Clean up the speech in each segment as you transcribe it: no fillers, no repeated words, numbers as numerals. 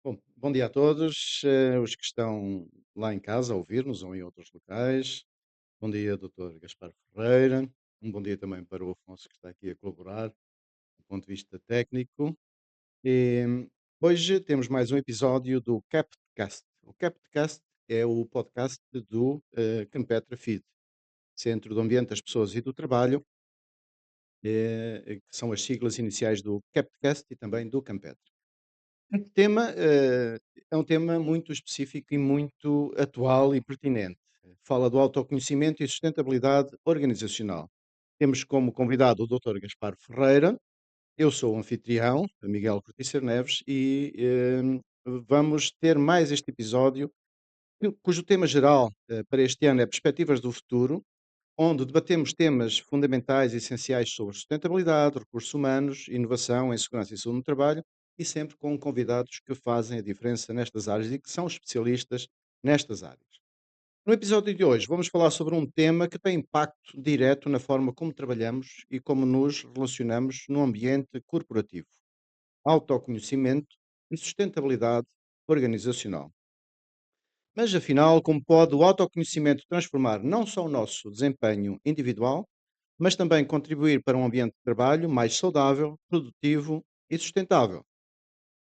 Bom dia a todos, os que estão lá em casa a ouvir-nos ou em outros locais. Bom dia, Dr. Gaspar Ferreira. Um bom dia também para o Afonso, que está aqui a colaborar do ponto de vista técnico. E, hoje temos mais um episódio do CapTcast. O CapTcast é o podcast do Campetra Feed, Centro do Ambiente das Pessoas e do Trabalho, que são as siglas iniciais do CapTcast e também do Campetra. Este tema, é um tema muito específico e muito atual e pertinente. Fala do autoconhecimento e sustentabilidade organizacional. Temos como convidado o Dr. Gaspar Ferreira, eu sou o anfitrião, Miguel Corticer Neves, e vamos ter mais este episódio, cujo tema geral para este ano é Perspectivas do Futuro, onde debatemos temas fundamentais e essenciais sobre sustentabilidade, recursos humanos, inovação em segurança e saúde no trabalho e sempre com convidados que fazem a diferença nestas áreas e que são especialistas nestas áreas. No episódio de hoje vamos falar sobre um tema que tem impacto direto na forma como trabalhamos e como nos relacionamos no ambiente corporativo: autoconhecimento e sustentabilidade organizacional. Mas afinal, como pode o autoconhecimento transformar não só o nosso desempenho individual, mas também contribuir para um ambiente de trabalho mais saudável, produtivo e sustentável?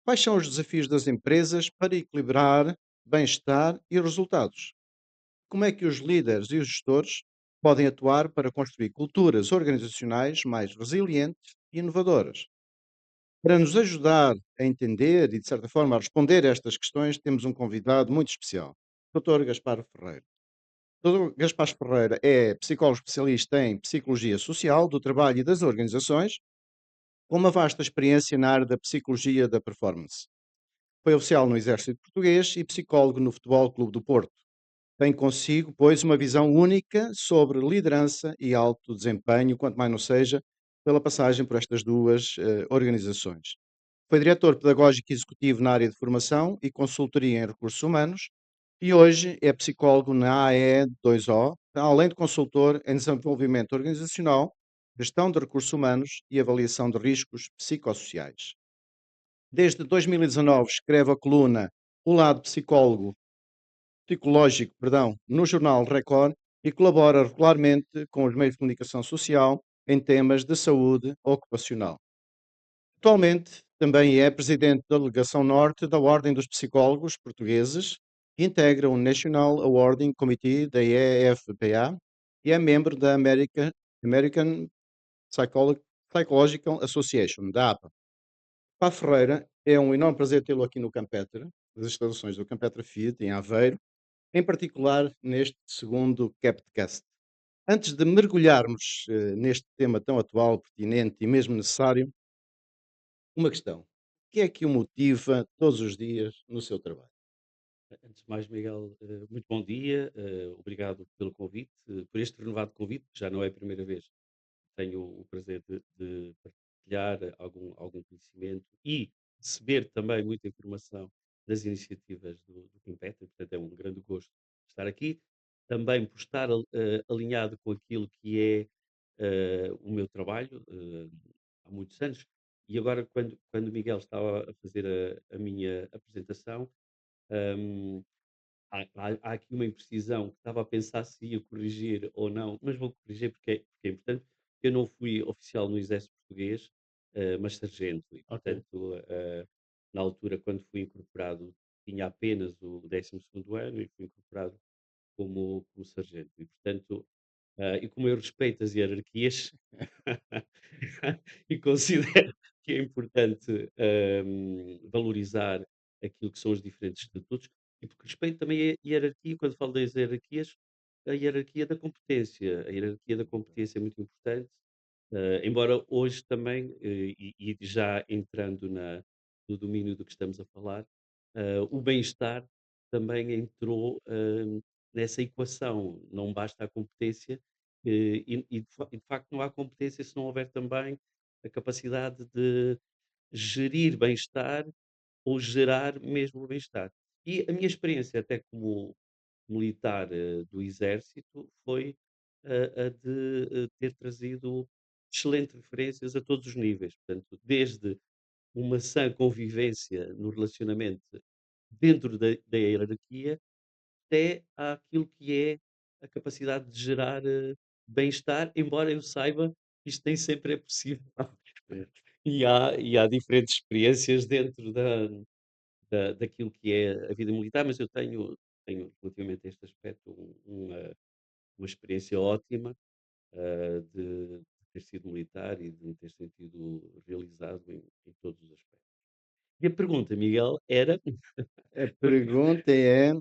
Quais são os desafios das empresas para equilibrar bem-estar e resultados? Como é que os líderes e os gestores podem atuar para construir culturas organizacionais mais resilientes e inovadoras? Para nos ajudar a entender e, de certa forma, a responder a estas questões, temos um convidado muito especial, Dr. Gaspar Ferreira. Dr. Gaspar Ferreira é psicólogo especialista em psicologia social, do trabalho e das organizações, com uma vasta experiência na área da psicologia da performance. Foi oficial no Exército Português e psicólogo no Futebol Clube do Porto. Tem consigo, pois, uma visão única sobre liderança e alto desempenho, quanto mais não seja, pela passagem por estas duas organizações. Foi diretor pedagógico executivo na área de formação e consultoria em recursos humanos e hoje é psicólogo na AE2O, além de consultor em desenvolvimento organizacional, gestão de recursos humanos e avaliação de riscos psicossociais. Desde 2019 escreve a coluna O Lado Psicológico, no jornal Record e colabora regularmente com os meios de comunicação social em temas de saúde ocupacional. Atualmente também é presidente da delegação norte da Ordem dos Psicólogos Portugueses, integra o National Awarding Committee da EFPA e é membro da American Psychological Association, da APA. Pá Ferreira, é um enorme prazer tê-lo aqui no Campetra, nas instalações do Campetra Feed, em Aveiro, em particular neste segundo CapTcast. Antes de mergulharmos neste tema tão atual, pertinente e mesmo necessário, uma questão: o que é que o motiva todos os dias no seu trabalho? Antes de mais, Miguel, muito bom dia, obrigado pelo convite, por este renovado convite, que já não é a primeira vez que tenho o prazer de partilhar algum conhecimento e receber também muita informação das iniciativas do Pimpeta, portanto é um grande gosto estar aqui, também por estar alinhado com aquilo que é o meu trabalho há muitos anos, e agora quando o Miguel estava a fazer a minha apresentação, hum, há aqui uma imprecisão que estava a pensar se ia corrigir ou não, mas vou corrigir porque é importante. Eu não fui oficial no exército português, mas sargento e, Ok. portanto, na altura, quando fui incorporado, tinha apenas o 12º ano e fui incorporado como sargento. E, portanto, e como eu respeito as hierarquias e considero que é importante, valorizar aquilo que são os diferentes estatutos, e porque respeito também a hierarquia, quando falo das hierarquias, a hierarquia da competência. A hierarquia da competência é muito importante, embora hoje também, e já entrando no domínio do que estamos a falar, o bem-estar também entrou, nessa equação. Não basta a competência, e de facto não há competência se não houver também a capacidade de gerir bem-estar ou gerar mesmo o bem-estar. E a minha experiência até como militar, do exército foi a de ter trazido excelentes referências a todos os níveis, portanto, desde uma sã convivência no relacionamento dentro da hierarquia, até àquilo que é a capacidade de gerar, bem-estar, embora eu saiba que isto nem sempre é possível. E há diferentes experiências dentro daquilo que é a vida militar, mas eu tenho relativamente a este aspecto uma experiência ótima, de ter sido militar e de me ter sentido realizado em todos os aspectos. E a pergunta, Miguel, era A porque pergunta é,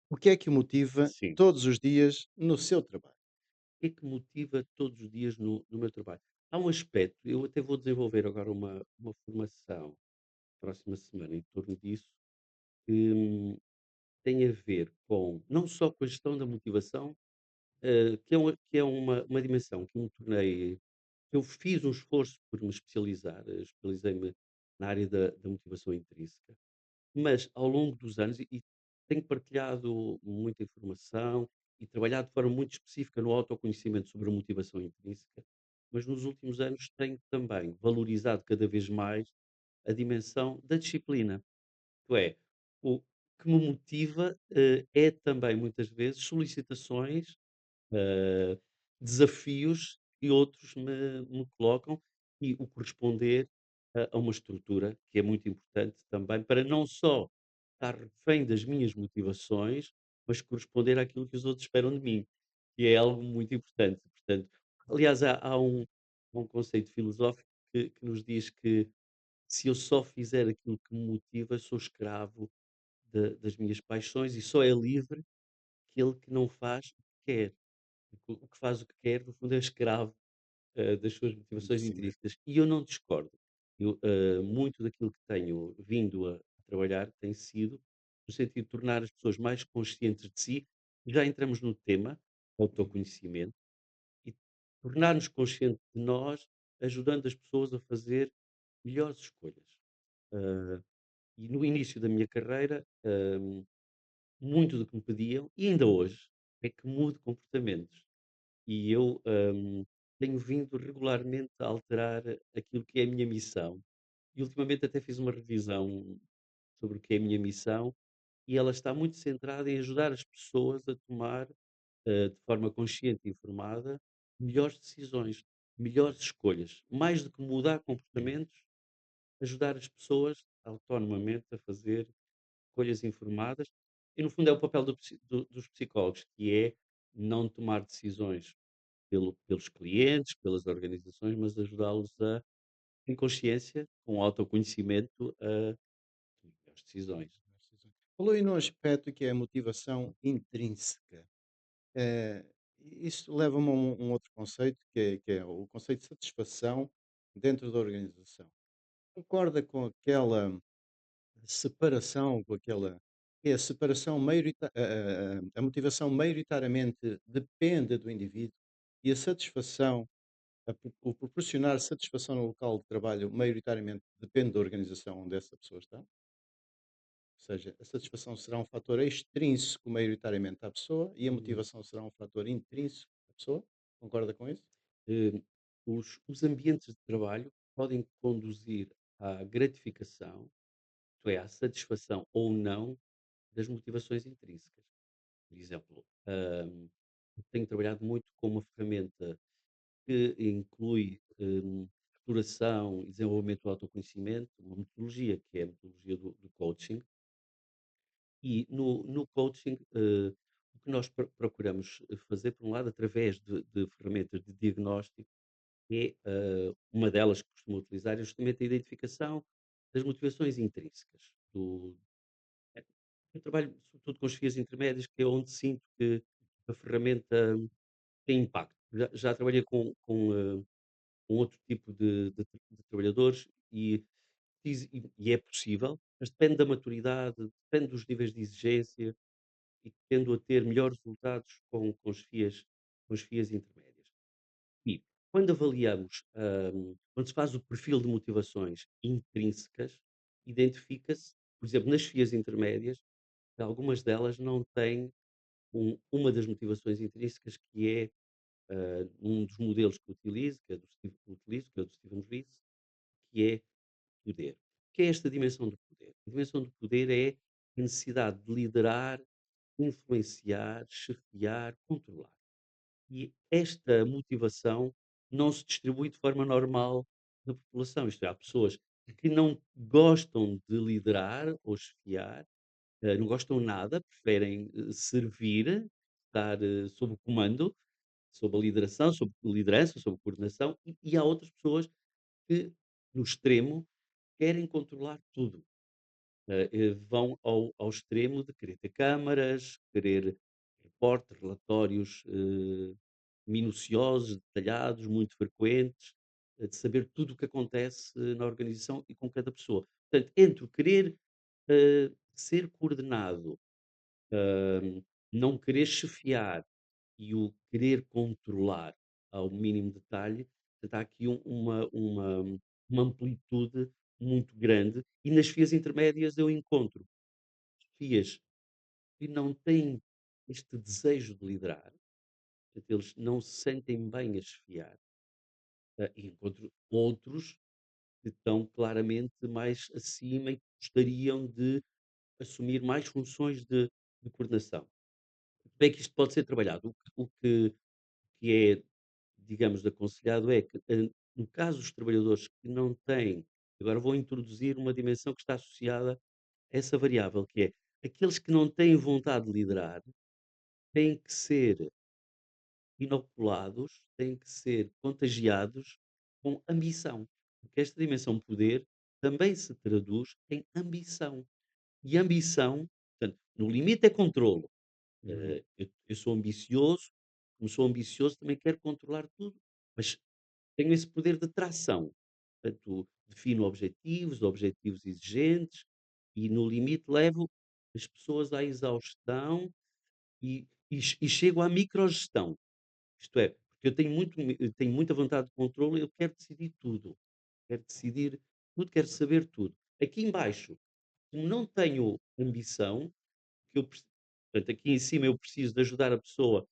o que é que o motiva sim, todos os dias no seu trabalho? o que é que me motiva todos os dias no meu trabalho? Há um aspecto, eu até vou desenvolver agora uma formação próxima semana em torno disso, que tem a ver com não só com a gestão da motivação, que é uma dimensão que eu me tornei eu fiz um esforço por me especializar, especializei-me na área da motivação intrínseca, mas ao longo dos anos e tenho partilhado muita informação e trabalhado de forma muito específica no autoconhecimento sobre a motivação intrínseca, mas nos últimos anos tenho também valorizado cada vez mais a dimensão da disciplina. Isto é, o que me motiva, é também muitas vezes solicitações, eh, desafios que outros me colocam e o corresponder a uma estrutura que é muito importante também para não só estar refém das minhas motivações, mas corresponder àquilo que os outros esperam de mim, que é algo muito importante. Portanto, aliás, há um conceito filosófico que nos diz que se eu só fizer aquilo que me motiva, sou escravo das minhas paixões e só é livre aquele que não faz o que quer. O que faz o que quer, no fundo, é escravo, das suas De motivações si mesmo. intrínsecas. E eu não discordo. Eu, muito daquilo que tenho vindo a trabalhar tem sido no sentido de tornar as pessoas mais conscientes de si. Já entramos no tema, Uhum. autoconhecimento, e tornar-nos conscientes de nós, ajudando as pessoas a fazer melhores escolhas. Ah, e no início da minha carreira, muito do que me pediam, e ainda hoje, é que mude comportamentos. E eu, tenho vindo regularmente a alterar aquilo que é a minha missão. E ultimamente até fiz uma revisão sobre o que é a minha missão, e ela está muito centrada em ajudar as pessoas a tomar, de forma consciente e informada, melhores decisões, melhores escolhas. Mais do que mudar comportamentos, ajudar as pessoas autonomamente a fazer escolhas informadas. E no fundo é o papel dos psicólogos, que é não tomar decisões pelos clientes, pelas organizações, mas ajudá-los a, em consciência, com autoconhecimento, a tomar as decisões. Falou aí num aspecto que é a motivação intrínseca. Eh, Isso leva-me a um outro conceito, que é o conceito de satisfação dentro da organização. Concorda com aquela separação, com aquela que é a separação a motivação maioritariamente depende do indivíduo e a satisfação, o proporcionar satisfação no local de trabalho maioritariamente depende da organização onde essa pessoa está? Ou seja, a satisfação será um fator extrínseco maioritariamente à pessoa e a Uhum. motivação será um fator intrínseco à pessoa? Concorda com isso? Eh, os ambientes de trabalho podem conduzir à gratificação, isto é, à satisfação ou não das motivações intrínsecas. Por exemplo, eu tenho trabalhado muito com uma ferramenta que inclui, exploração e desenvolvimento do autoconhecimento, uma metodologia que é a metodologia do coaching. E no coaching, o que nós procuramos fazer, por um lado, através de ferramentas de diagnóstico, é, uma delas que costumo utilizar, é justamente a identificação das motivações intrínsecas. Eh, eu trabalho sobretudo com as vias intermédias, que é onde sinto que a ferramenta tem impacto. Já trabalhei com outro tipo de trabalhadores e é possível, mas depende da maturidade, depende dos níveis de exigência e tendo a ter melhores resultados com as FIAs intermédias. E quando avaliamos, quando se faz o perfil de motivações intrínsecas, identifica-se, por exemplo, nas FIAs intermédias, que algumas delas não têm uma das motivações intrínsecas que é um dos modelos que eu utilizo, que é o do Stephen Rees, que é poder. O que é esta dimensão do poder? A dimensão do poder é a necessidade de liderar, influenciar, chefiar, controlar. E esta motivação não se distribui de forma normal na população. Isto é, há pessoas que não gostam de liderar ou chefiar, não gostam nada, preferem servir, estar sob o comando, sob a lideração, sob liderança, sob coordenação, e há outras pessoas que, no extremo, querem controlar tudo. Vão ao extremo de querer ter câmaras, querer reportes, relatórios minuciosos, detalhados, muito frequentes, de saber tudo o que acontece na organização e com cada pessoa. Portanto, entre o querer ser coordenado, não querer chefiar e o querer controlar ao mínimo detalhe, portanto, há aqui uma amplitude muito grande e nas vias intermédias eu encontro chefias que não têm este desejo de liderar, portanto, eles não se sentem bem a chefiar, e encontro outros que estão claramente mais acima e que gostariam de assumir mais funções de coordenação. Como é que isto pode ser trabalhado? O que é, digamos, aconselhado é que, no caso dos trabalhadores que não têm, agora vou introduzir uma dimensão que está associada a essa variável, que é aqueles que não têm vontade de liderar têm que ser inoculados, têm que ser contagiados com ambição. Porque esta dimensão poder também se traduz em ambição. E ambição, portanto, no limite é controlo. Uhum. Eu sou ambicioso, como sou ambicioso também quero controlar tudo, mas tenho esse poder de tração. Portanto, defino objetivos exigentes e no limite levo as pessoas à exaustão e chego à microgestão. Isto é, porque eu tenho muita vontade de controle, eu quero decidir tudo. Quero decidir tudo, quero saber tudo. Aqui embaixo, como não tenho ambição, que eu preci portanto, aqui em cima eu preciso de ajudar a pessoa,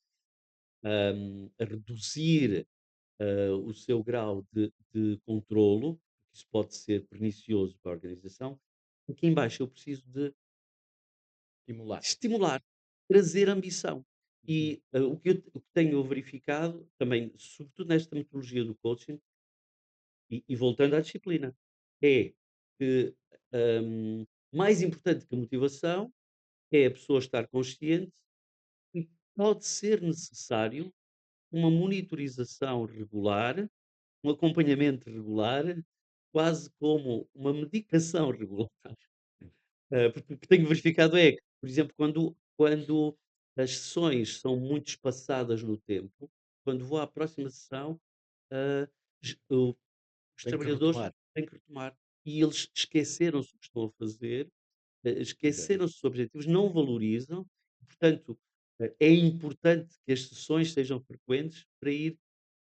a reduzir, o seu grau de controlo, porque isso pode ser pernicioso para a organização. Aqui embaixo eu preciso de Estimular. estimular, trazer ambição. Uhum. O que tenho verificado também, sobretudo nesta metodologia do coaching, e voltando à disciplina, é que, mais importante que a motivação é a pessoa estar consciente e pode ser necessário uma monitorização regular, um acompanhamento regular, quase como uma medicação regular. Porque o que tenho verificado é que, por exemplo, quando as sessões são muito espaçadas no tempo, quando vou à próxima sessão, ah, os Tem que trabalhadores retomar. têm que retomar. E eles esqueceram-se do que estão a fazer, Pois é. esqueceram-se dos objetivos, não valorizam, portanto, é importante que as sessões sejam frequentes para ir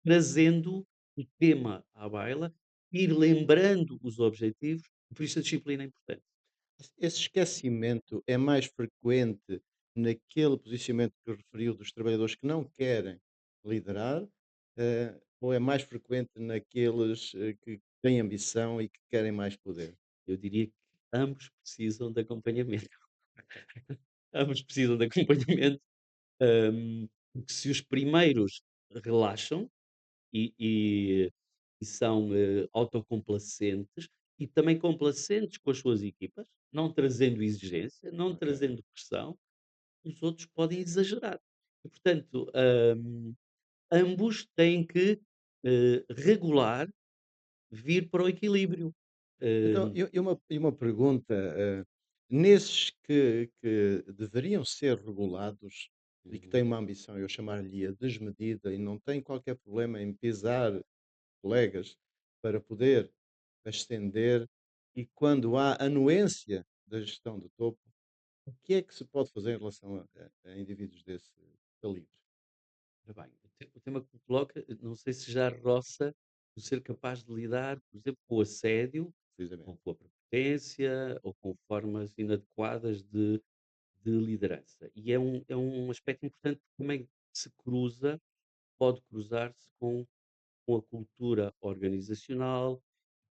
trazendo o tema à baila, ir lembrando os objetivos, por isso a disciplina é importante. Esse esquecimento é mais frequente naquele posicionamento que referiu dos trabalhadores que não querem liderar, ou é mais frequente naqueles, que têm ambição e que querem mais poder? Eu diria que ambos precisam de acompanhamento. Ambos precisam de acompanhamento, porque se os primeiros relaxam e e são, autocomplacentes e também complacentes com as suas equipas, não trazendo exigência, não Ok. trazendo pressão, os outros podem exagerar. E portanto, ambos têm que, regular, vir para o equilíbrio. Então, Hum, e uma pergunta, nesses que deveriam ser regulados e que têm uhum. uma ambição, eu chamar-lhe desmedida, e não têm qualquer problema em pisar colegas para poder ascender, e quando há anuência da gestão do topo, o que é que se pode fazer em relação a indivíduos desse calibre, Ora bem, o tema que me coloca, não sei se já roça o ser capaz de lidar, por exemplo, com o assédio, precisamente? ou com a prepotência, ou com formas inadequadas de liderança. E é um aspecto importante porque também se cruza pode cruzar-se com a cultura organizacional,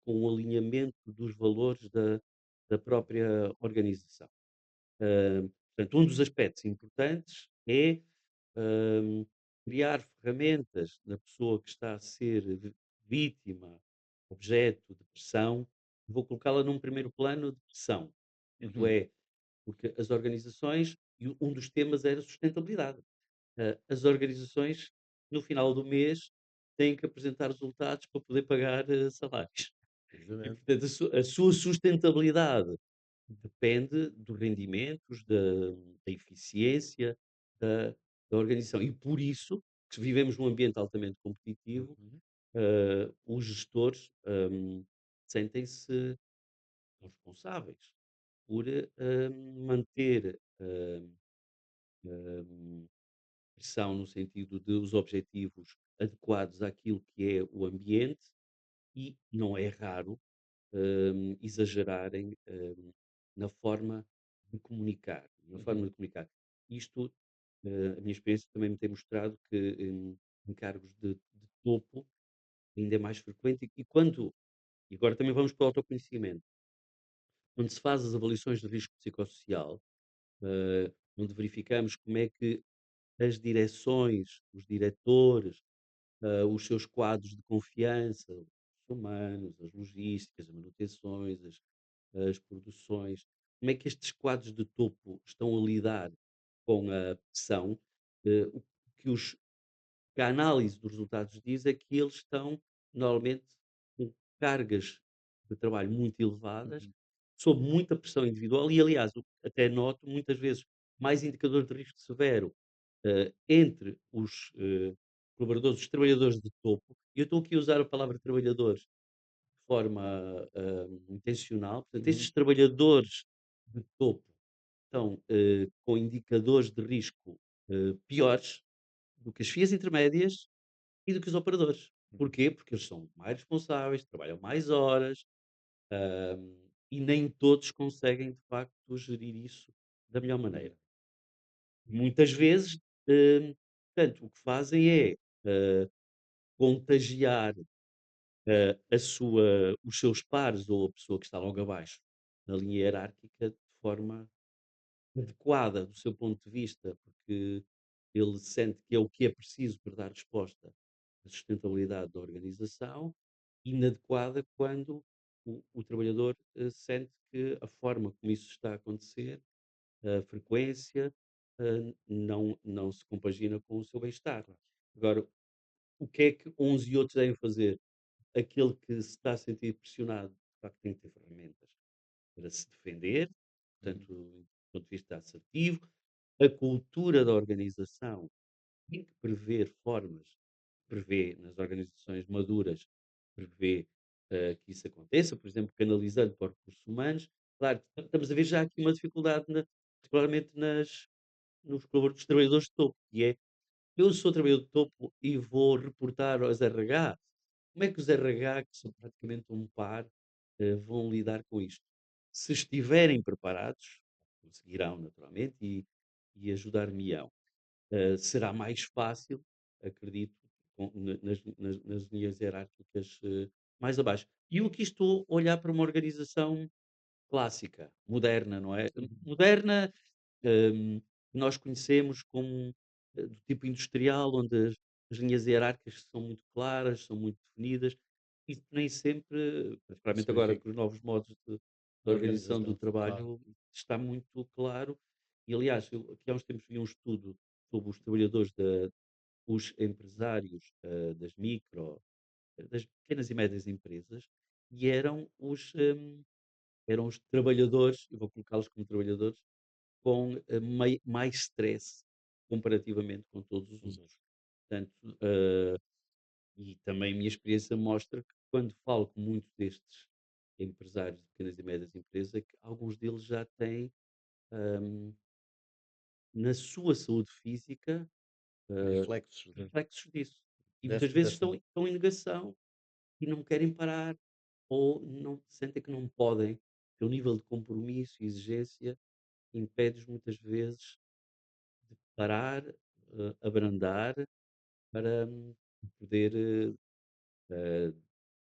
com o alinhamento dos valores da própria organização. Portanto, um dos aspectos importantes é, hum, criar ferramentas na pessoa que está a ser vítima, objeto de pressão, vou colocá-la num primeiro plano de pressão. Isto Uhum. é, porque as organizações e um dos temas era sustentabilidade. As organizações, no final do mês, têm que apresentar resultados para poder pagar, salários. E, Precisamente. portanto, a sua sustentabilidade depende dos rendimentos, da eficiência da da organização. E por isso, que vivemos num ambiente altamente competitivo, Uhum. os gestores, sentem-se responsáveis por, manter, pressão no sentido de os objetivos adequados àquilo que é o ambiente e não é raro, exagerarem, na forma de comunicar, na Uhum. forma de comunicar. Isto, a minha experiência também me tem mostrado que em cargos de topo ainda é mais frequente e agora também vamos para o autoconhecimento. Quando se faz as avaliações de risco psicossocial, onde verificamos como é que as direções, os diretores, os seus quadros de confiança, os humanos, as logísticas, as manutenções, as produções, como é que estes quadros de topo estão a lidar com a pressão, o que os que a análise dos resultados diz é que eles estão, normalmente, com cargas de trabalho muito elevadas, Uhum. sob muita pressão individual e, aliás, o que até noto muitas vezes mais indicador de risco severo, entre os, colaboradores, os trabalhadores de topo, e eu estou aqui a usar a palavra trabalhadores de forma, intencional, portanto, Uhum. estes trabalhadores de topo estão, com indicadores de risco, piores do que as FIAs intermédias e do que os operadores. Uhum. Porquê? Porque eles são mais responsáveis, trabalham mais horas, e nem todos conseguem, de facto, gerir isso da melhor Uhum. maneira. Muitas vezes, portanto, o que fazem é, contagiar, os seus pares ou a pessoa que está logo abaixo na linha hierárquica de forma adequada do seu ponto de vista, porque ele sente que é o que é preciso para dar resposta à sustentabilidade da organização, inadequada quando o trabalhador sente que a forma como isso está a acontecer, a frequência, não se compagina com o seu bem-estar. Agora, o que é que uns e outros devem fazer? Aquele que se está a sentir pressionado, de facto, tem que ter ferramentas para se defender, Uhum. portanto, do ponto de vista assertivo, a cultura da organização tem que prever formas, prevê nas organizações maduras, prevê que isso aconteça, por exemplo, canalizando para os recursos humanos. Claro, estamos a ver já aqui uma dificuldade, particularmente nos colaboradores, dos trabalhadores de topo, que é, eu sou trabalhador de topo e vou reportar aos RH. Como é que os RH, que são praticamente um par, vão lidar com isto? Se estiverem preparados, conseguirão naturalmente e ajudar-me-ão. Será mais fácil, acredito, nas linhas hierárquicas mais abaixo. E eu aqui estou a olhar para uma organização clássica, moderna, não é? Uhum. Moderna, hum, nós conhecemos como do tipo industrial, onde as linhas hierárquicas são muito claras, são muito definidas, e nem sempre, Se particularmente agora verifica com os novos modos de de organização do organização, claro. trabalho, está muito claro. E aliás, eu aqui há uns tempos vi um estudo sobre os trabalhadores os empresários das das pequenas e médias empresas, e eram os trabalhadores, eu vou colocá-los como trabalhadores, com mais stress comparativamente com todos os Exato. outros. Portanto, e também a minha experiência mostra que quando falo com muitos destes empresários de pequenas e médias empresas, é que alguns deles já têm, hum, na sua saúde física, eh, Reflexos reflexos disso. E muitas dessa vezes dessa estão em negação e não querem parar ou não sentem que não podem, que o nível de compromisso e exigência impede-os muitas vezes de parar, abrandar para poder, eh,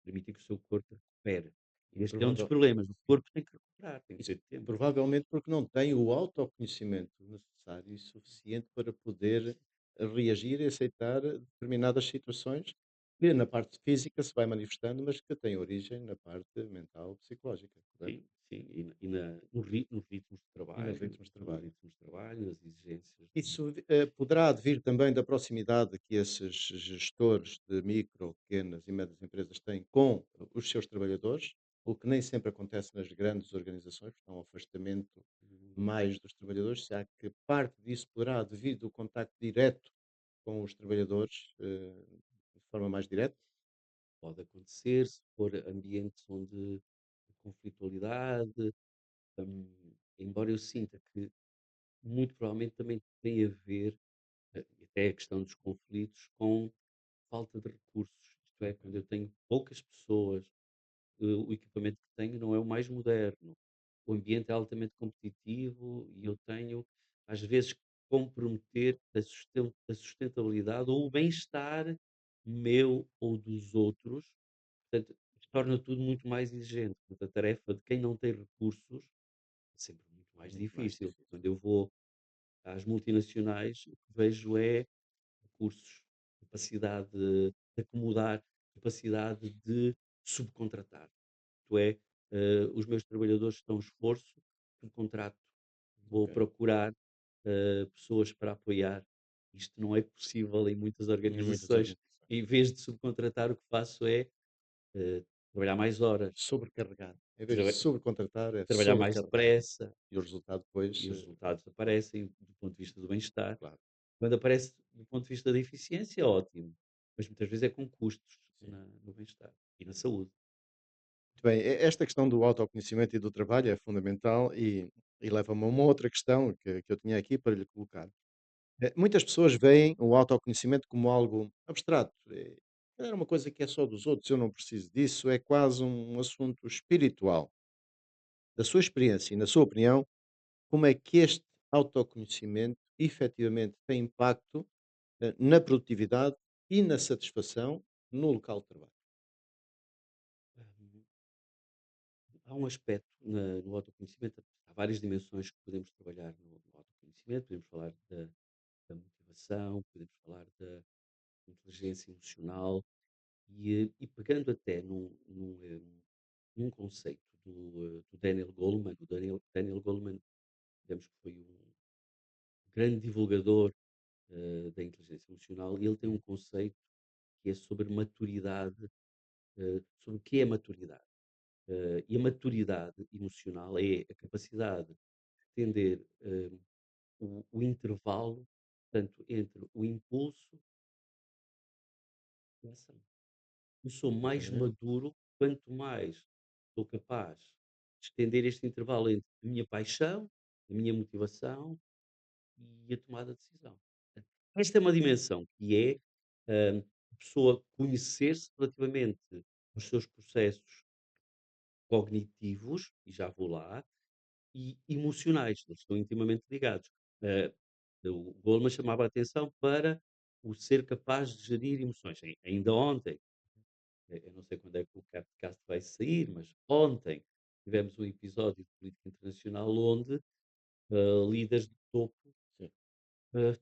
permitir que o seu corpo recupere. Este é um dos Provável problemas, o sim. corpo tem que recuperar, tem que Isso ter tempo. provavelmente porque não tem o autoconhecimento necessário e suficiente para poder reagir e aceitar determinadas situações que na parte física se vai manifestando, mas que tem origem na parte mental, psicológica, correto? Sim, sim, nos ritmos de E nos trabalho, ritmos de nos trabalho. ritmos de trabalho, nas exigências de Isso, poderá advir também da proximidade que esses gestores de micro, pequenas e médias empresas têm com os seus trabalhadores, o que nem sempre acontece nas grandes organizações, porque há um afastamento mais dos trabalhadores. Será que parte disso poderá advir do contacto direto com os trabalhadores, de forma mais direta? pode acontecer, se for ambientes onde a conflitualidade, embora eu sinta que muito provavelmente também tem a ver, até a questão dos conflitos, com falta de recursos. Isto é, Ok, quando eu tenho poucas pessoas, o equipamento que tenho não é o mais moderno. O ambiente é altamente competitivo e eu tenho, às vezes, que comprometer a sustentabilidade ou o bem-estar meu ou dos outros. Portanto, isto torna tudo muito mais exigente. Portanto, a tarefa de quem não tem recursos é sempre muito mais muito mais difícil. difícil. Quando eu vou às multinacionais, o que vejo é recursos, capacidade de acomodar, capacidade de subcontratar. Isto é, os meus trabalhadores estão esforço, subcontrato, vou Ok. procurar pessoas para apoiar. Isto não é possível em muitas Em muitas organizações. organizações. Em vez de subcontratar, o que faço é eh, trabalhar mais horas, Sobrecarregar. Em vez de traba- sobrecontratar, é trabalhar mais sobrecarregar. depressa E o resultado depois, e os resultados aparecem do ponto de vista do bem-estar. claro, Quando aparece do ponto de vista da eficiência, ótimo, mas muitas vezes é com custos sim. no bem-estar e na saúde. Muito bem, esta questão do autoconhecimento e do trabalho é fundamental e leva-me a uma outra questão que eu tinha aqui para lhe colocar. Muitas pessoas veem o autoconhecimento como algo abstrato. É uma coisa que é só dos outros, eu não preciso disso, é quase um assunto espiritual. Da sua experiência e na sua opinião, como é que este autoconhecimento efetivamente tem impacto na produtividade e na satisfação no local de trabalho? Hum, Há um aspecto no autoconhecimento, há várias dimensões que podemos trabalhar no autoconhecimento, podemos falar da motivação, podemos falar da inteligência emocional e pegando até num conceito do Daniel Goleman. O Daniel Goleman, digamos que foi um grande divulgador da inteligência emocional e ele tem um Sim, conceito que é sobre maturidade, sobre o que é maturidade. E a maturidade emocional é a capacidade de entender o intervalo, portanto, entre o impulso e a ação. Eu sou mais ok. maduro quanto mais sou capaz de estender este intervalo entre a minha paixão, a minha motivação e a tomada de decisão. Esta é uma dimensão que é a pessoa conhecer-se relativamente aos seus processos cognitivos, e já vou lá, e emocionais, eles estão intimamente ligados. Eh, o Goleman chamava a atenção para o ser capaz de gerir emoções. Ainda ontem, eu não sei quando é que o podcast vai sair, mas ontem tivemos um episódio de política internacional onde líderes de topo Sim.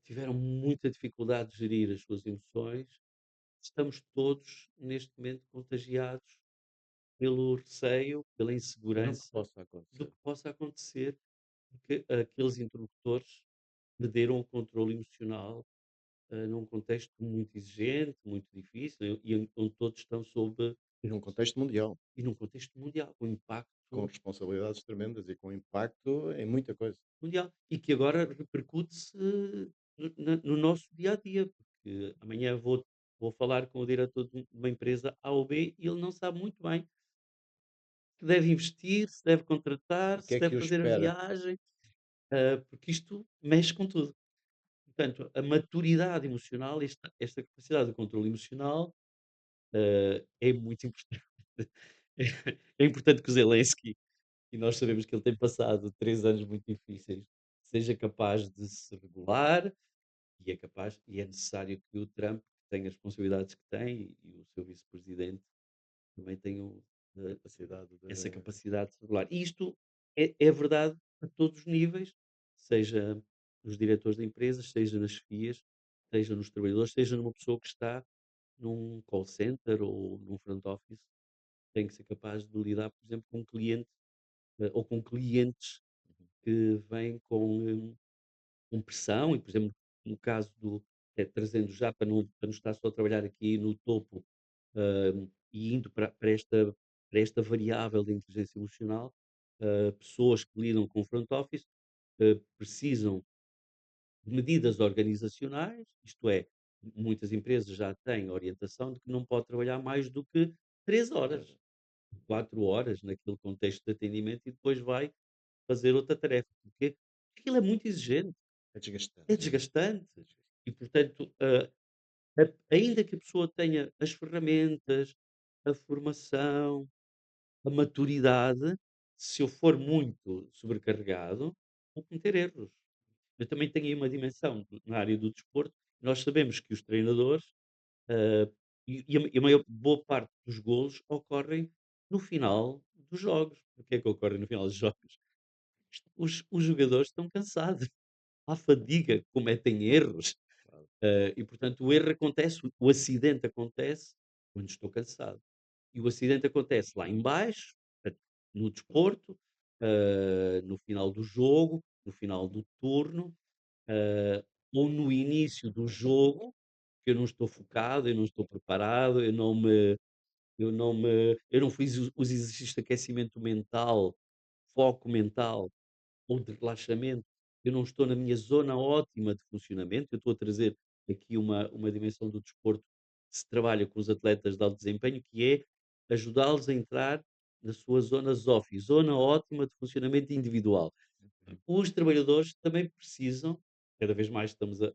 tiveram muita dificuldade de gerir as suas emoções. Estamos todos, neste momento, contagiados pelo receio, pela Do que insegurança possa do acontecer. que possa acontecer, porque aqueles interlocutores perderam o controle emocional, num contexto muito exigente, muito difícil e onde todos estão sob E num contexto mundial, e num contexto mundial, com com impacto responsabilidades tremendas e com impacto em muita coisa. mundial e que agora repercute-se no nosso dia a dia, porque amanhã vou falar com o diretor de uma empresa A ou B e ele não sabe muito bem se deve investir, se deve O contratar, que se é que deve o fazer a espera? viagem, porque isto mexe com tudo. Portanto, a maturidade emocional, esta capacidade de controle emocional, é muito importante. É importante que o Zelensky, e nós sabemos que ele tem passado 3 anos muito difíceis, seja capaz de se regular e é necessário que o Trump tem as responsabilidades que tem e o seu vice-presidente também tem Capacidade essa de capacidade de regular. E isto é verdade a todos os níveis, seja nos diretores de empresas, seja nas chefias, seja nos trabalhadores, seja numa pessoa que está num call center ou num front office, tem que ser capaz de lidar, por exemplo, com um cliente, ou com clientes que vêm com pressão e, por exemplo, no caso trazendo já para não estar só a trabalhar aqui no topo, e indo para esta variável da inteligência emocional, pessoas que lidam com front office, precisam de medidas organizacionais, isto é, muitas empresas já têm a orientação de que não pode trabalhar mais do que 3 horas, 4 horas naquele contexto de atendimento e depois vai fazer outra tarefa, porque aquilo é muito exigente, é é desgastante. desgastante e, portanto, ainda que a pessoa tenha as ferramentas, a formação, a maturidade, se eu for muito sobrecarregado, vou cometer erros. Eu também tenho aí uma dimensão na área do desporto. Nós sabemos que os treinadores, ah, e a maior boa parte dos golos ocorrem no final dos jogos. O que é que ocorre no final dos jogos? Os jogadores estão cansados. Há fadiga, cometem erros. Claro. E portanto o erro acontece, o acidente acontece quando estou cansado. E o acidente acontece lá embaixo, no desporto, no final do jogo, no final do turno, ah, ou no início do jogo, que eu não estou focado, eu não estou preparado, eu não fiz os exercícios de aquecimento mental, foco mental ou de relaxamento, eu não estou na minha zona ótima de funcionamento, eu estou a trazer aqui uma dimensão do desporto que se trabalha com os atletas de alto desempenho, que é ajudá-los a entrar na sua zona ZOFI, zona ótima de funcionamento individual. Uhum. Os trabalhadores também precisam, cada vez mais estamos a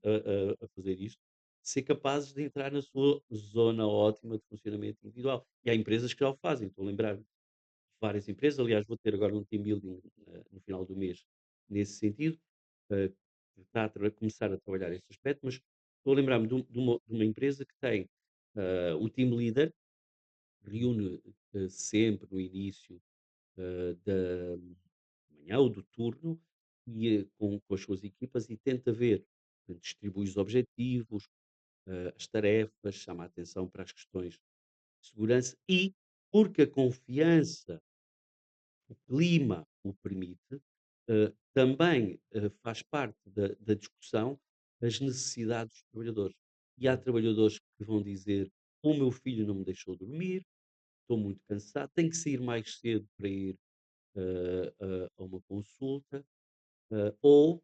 fazer isto, ser capazes de entrar na sua zona ótima de funcionamento individual. E há empresas que já o fazem, estou a lembrar várias empresas. Aliás, vou ter agora um team building no final do mês nesse sentido, que está a começar a trabalhar esse aspecto, mas estou a lembrar-me de uma empresa que tem um team leader, reúne sempre no início da manhã ou do turno e com as suas equipas e tenta ver, portanto, distribui os objetivos, as tarefas, chama a atenção para as questões de segurança e, porque a confiança o clima o permite, também, faz parte da discussão as necessidades dos trabalhadores. E há Uhum. trabalhadores que vão dizer: "O meu filho não me deixou dormir, estou muito cansado, tenho que sair mais cedo para ir, a uma consulta", ou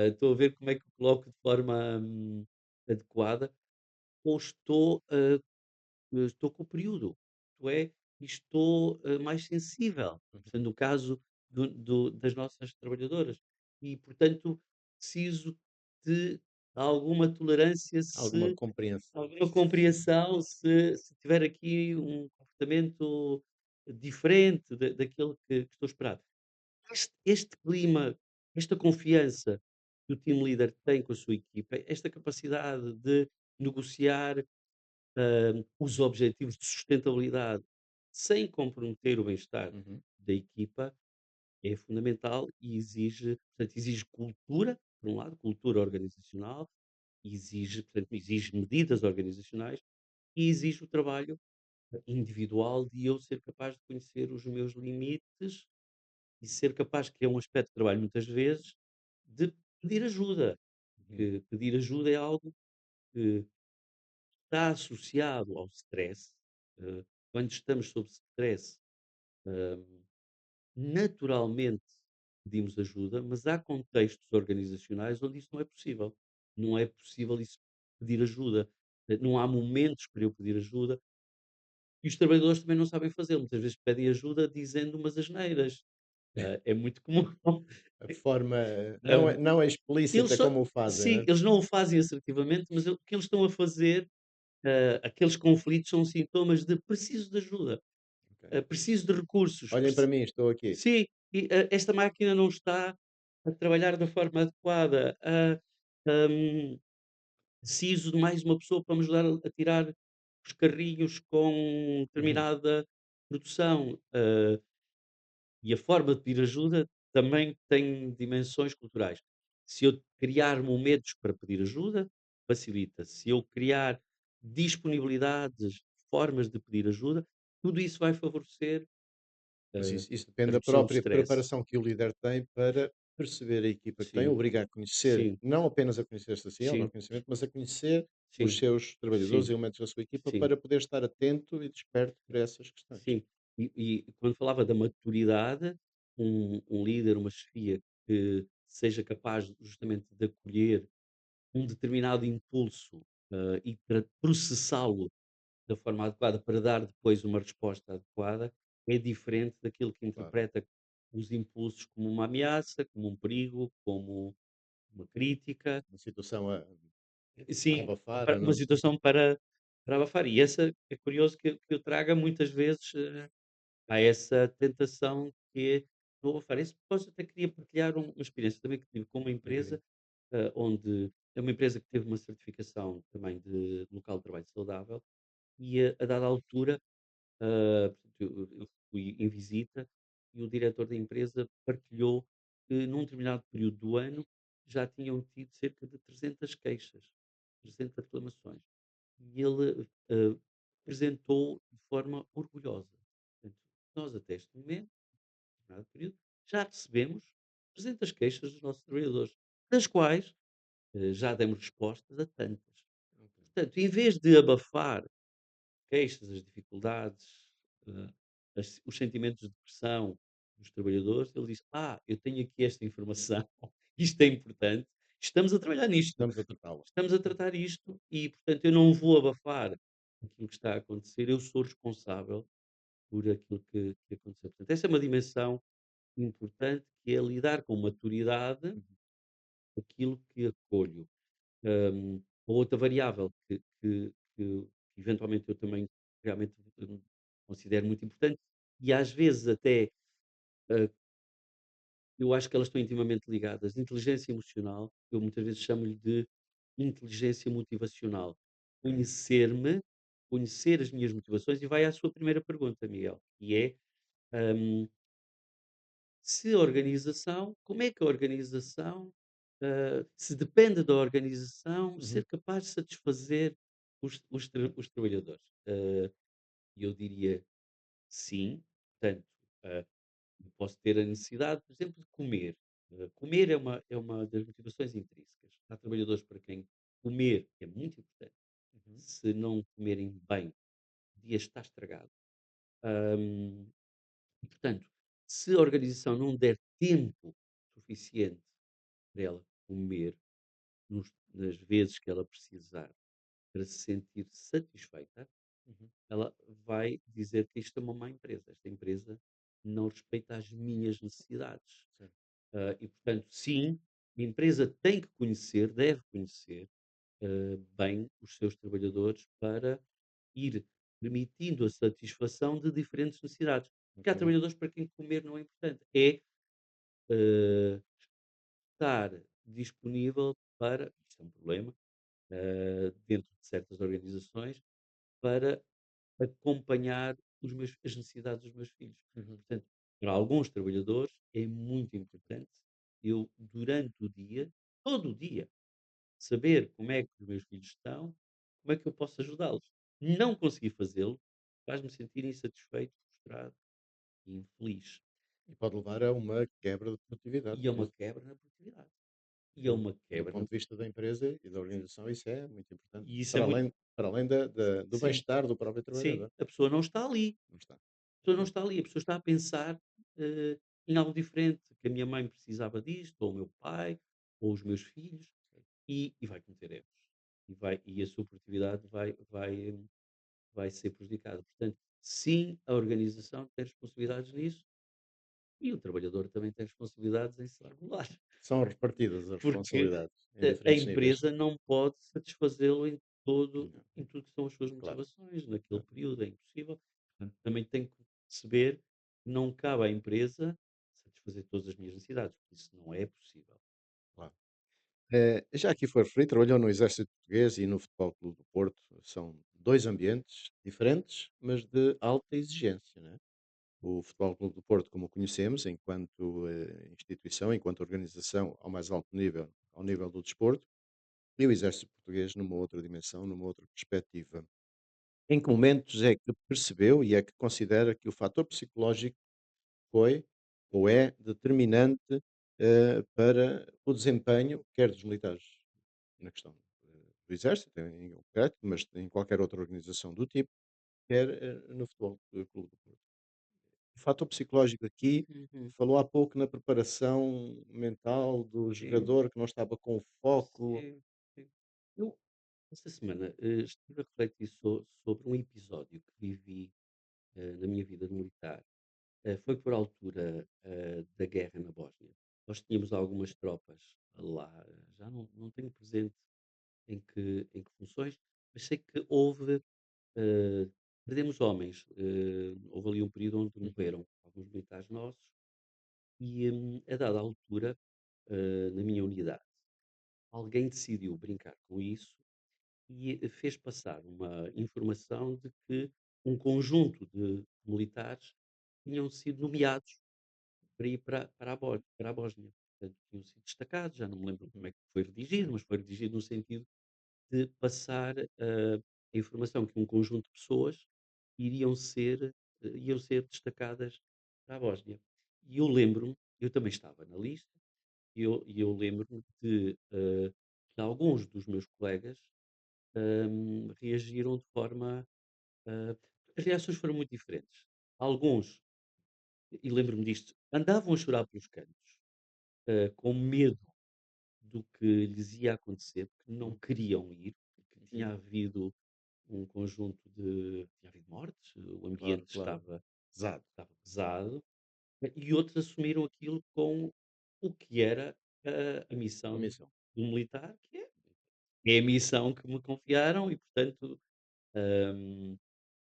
estou a ver como é que eu coloco de forma, adequada, ou estou com o período, isto é, estou, mais sensível, Uhum. portanto, no caso das nossas trabalhadoras. E, portanto, preciso de alguma tolerância Alguma se compreensão. alguma compreensão se tiver aqui um comportamento diferente daquele que estou esperado. Este clima, esta confiança que o team leader tem com a sua equipa, esta capacidade de negociar os objetivos de sustentabilidade sem comprometer o bem-estar Uhum. da equipa é fundamental e exige cultura, por um lado, cultura organizacional, exige medidas organizacionais e exige o trabalho individual de eu ser capaz de conhecer os meus limites e ser capaz, que é um aspecto de trabalho muitas vezes, de pedir ajuda. Uhum. Que pedir ajuda é algo que está associado ao stress. eh, Quando estamos sob stress, eh, naturalmente pedimos ajuda, mas há contextos organizacionais onde isso não é possível. Não é possível isso pedir ajuda. Não há momentos para eu pedir ajuda e os trabalhadores também não sabem fazer. Muitas vezes pedem ajuda dizendo umas asneiras. É muito comum. A forma Eh, não é eles explícita só, como o fazem, sim, né? eles não o fazem assertivamente, mas o que eles estão a fazer, aqueles conflitos são sintomas de preciso de ajuda. Ok. Preciso de recursos. Olhem para mim, estou aqui. Sim, e, esta máquina não está a trabalhar da forma adequada. preciso de mais uma pessoa para me ajudar a tirar os carrinhos com Uhum. determinada produção. E a forma de pedir ajuda também tem dimensões culturais. Se eu criar momentos para pedir ajuda, facilita. Se eu criar disponibilidades, formas de pedir ajuda, tudo isso vai favorecer, Mas eh, isso a depende da redução do própria stress. preparação que o líder tem para perceber a equipa que tem, Sim, obrigar a conhecer, sim, não apenas a conhecer-se a si, sim, autoconhecimento, mas a conhecer os sim, seus trabalhadores e sim, elementos da sua equipa sim, para poder estar atento e desperto para essas questões. sim. E quando falava da maturidade, um líder, uma chefia que seja capaz justamente de acolher um determinado impulso, e para processá-lo da forma adequada, para dar depois uma resposta adequada, é diferente daquilo que Claro, interpreta os impulsos como uma ameaça, como um perigo, como uma crítica. uma situação a Sim, abafar, para uma situação para abafar. E essa é curioso que eu traga muitas vezes, há essa tentação que é do abafar. Esse propósito até queria partilhar uma experiência também que tive com uma diga, empresa, diga. onde é uma empresa que teve uma certificação também de local de trabalho saudável e a dada altura, portanto, eu fui em visita e o diretor da empresa partilhou que num determinado período do ano já tinham tido cerca de 300 queixas, 300 reclamações. E ele, apresentou de forma orgulhosa. Portanto, nós até este momento, determinado período, já recebemos 300 queixas dos nossos trabalhadores, das quais já demos respostas a tantas. Ok. Portanto, em vez de abafar queixas, as dificuldades, eh, os sentimentos de pressão dos trabalhadores, ele diz: eu tenho aqui esta informação, isto é importante, estamos a trabalhar nisto, Estamos a tratá-la. estamos a tratar isto e, portanto, eu não vou abafar aquilo que está a acontecer, eu sou responsável por aquilo que aconteceu. Portanto, essa é uma dimensão importante que é lidar com maturidade Uhum. aquilo que acolho. A outra variável que eventualmente eu também realmente, considero muito importante e às vezes até, hã, eu acho que elas estão intimamente ligadas. Inteligência emocional, eu muitas vezes chamo-lhe de inteligência motivacional. Ok. Conhecer-me, conhecer as minhas motivações e vai à sua primeira pergunta, Miguel, que é, hum, se a organização como é que a organização, se depende da organização Uhum. ser capaz de satisfazer os trabalhadores? Eu diria sim, portanto, ah, eu posso ter a necessidade, por exemplo, de comer. Comer é uma das motivações intrínsecas. Há trabalhadores para quem comer é muito importante. Uhum. Se não comerem bem, o dia está estragado. Hum, e, portanto, se a organização não der tempo suficiente para ela comer nas vezes que ela precisar para se sentir satisfeita, Uhum. ela vai dizer que isto é uma má empresa. Esta empresa não respeita as minhas necessidades. Certo. E, portanto, sim, a empresa tem que conhecer, deve conhecer bem os seus trabalhadores para ir permitindo a satisfação de diferentes necessidades. Porque há Ok. trabalhadores para quem comer não é importante. É eh, estar disponível para, isto é um problema, dentro de certas organizações, para acompanhar as necessidades dos meus filhos. Uhum. Portanto, para alguns trabalhadores é muito importante eu, durante o dia, todo o dia, saber como é que os meus filhos estão, como é que eu posso ajudá-los. Não conseguir fazê-lo faz-me sentir insatisfeito, frustrado e infeliz. E pode levar a uma quebra de produtividade E é uma mesmo. quebra na produtividade. E é Sim. uma Do quebra na ponto de vista da empresa e da sim. organização, isso é muito importante. E isso é muito. Para além do Sim, bem-estar do próprio sim. trabalhador. A pessoa não está ali. Não está. A pessoa não Ok. está ali, a pessoa está a pensar, eh, em algo diferente, que a minha mãe precisava disto, ou o meu pai, ou os meus filhos, e vai cometer erros. E a sua produtividade vai ser prejudicada. Portanto, sim, a organização tem responsabilidades nisso e o trabalhador também tem responsabilidades em se regular, São repartidas as porque responsabilidades em a diferentes níveis. empresa não pode satisfazê-lo Não, em tudo que são as suas claro. motivações, naquele Claro. período, é impossível. Portanto, também tem que perceber que não cabe à empresa satisfazer todas as minhas necessidades, porque isso não é possível. Claro. Já aqui foi referido, trabalhou no Exército Português e no Futebol Clube do Porto. São 2 ambientes diferentes, mas de alta exigência, não é? O Futebol Clube do Porto, como o conhecemos, enquanto, instituição, enquanto organização ao mais alto nível, ao nível do desporto, e o Exército Português numa outra dimensão, numa outra perspectiva. Em que momentos é que percebeu e é que considera que o fator psicológico foi ou é determinante, para o desempenho, quer dos militares na questão, do exército em concreto, mas em qualquer outra organização do tipo, quer, no Futebol Clube do Porto. O fator psicológico aqui, Uhum. falou há pouco na preparação mental do Sim, jogador que não estava com foco. sim, sim. Eu, esta semana, estive a refletir sobre um episódio que vivi, na minha vida de militar. Foi por altura, da guerra na Bósnia. Nós tínhamos algumas tropas lá, já não tenho presente em que funções, mas sei que houve, eh, perdemos homens, houve ali um período onde Uhum, morreram alguns militares nossos e, a dada altura, na minha unidade, alguém decidiu brincar com isso e fez passar uma informação de que um conjunto de militares tinham sido nomeados para ir para a Bósnia. Portanto, tinham sido destacados, já não me lembro como uhum, é que foi redigido, mas foi redigido no sentido de passar, a informação que um conjunto de pessoas iam ser destacadas para a Bósnia. E eu lembro-me, eu também estava na lista, e eu lembro-me de, que alguns dos meus colegas, reagiram de forma, hã as reações foram muito diferentes. Alguns, e lembro-me disto, andavam a chorar pelos cantos, com medo do que lhes ia acontecer, porque não uhum, queriam ir, porque uhum. tinha havido mortes, o Claro, ambiente claro. Pesado. estava pesado, e outros assumiram aquilo com o que era a Uma missão missão. do militar, que é a missão que me confiaram e, portanto, hum,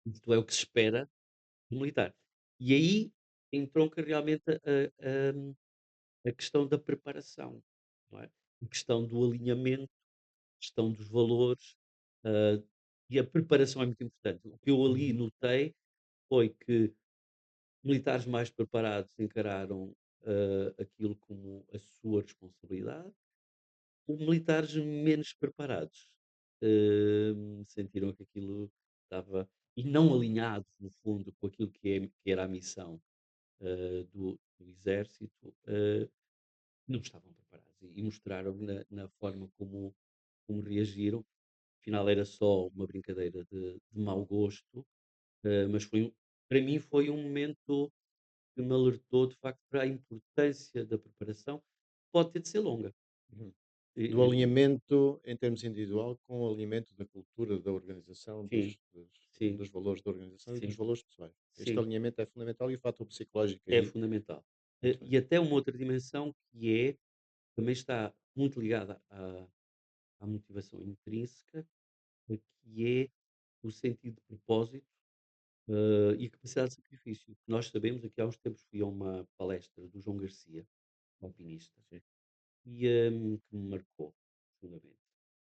isto é o que se espera do militar. E aí entronca realmente a questão da preparação, não é? A questão do alinhamento, a questão dos valores, hã, e a preparação é muito importante. O que eu ali Uhum, notei foi que militares mais preparados encararam, aquilo como a sua responsabilidade, os militares menos preparados, sentiram que aquilo estava e não alinhados, no fundo, com aquilo que era a missão, do exército, não estavam preparados e mostraram na forma como reagiram. Afinal era só uma brincadeira de mau gosto, mas para mim foi um momento que me alertou de facto para a importância da preparação, pode ter de ser longa. uhum. E Do e alinhamento em termos individual com o alinhamento da cultura da organização, sim, sim, dos valores da organização e dos sim, valores pessoais. Este sim, alinhamento é fundamental e o fator psicológico é aí, fundamental. muito bem. E até uma outra dimensão que também está muito ligada à motivação intrínseca, que é o sentido de propósito, e a capacidade de sacrifício. Nós sabemos, aqui há uns tempos fui a uma palestra do João Garcia, alpinista, Sim. e, que me marcou profundamente.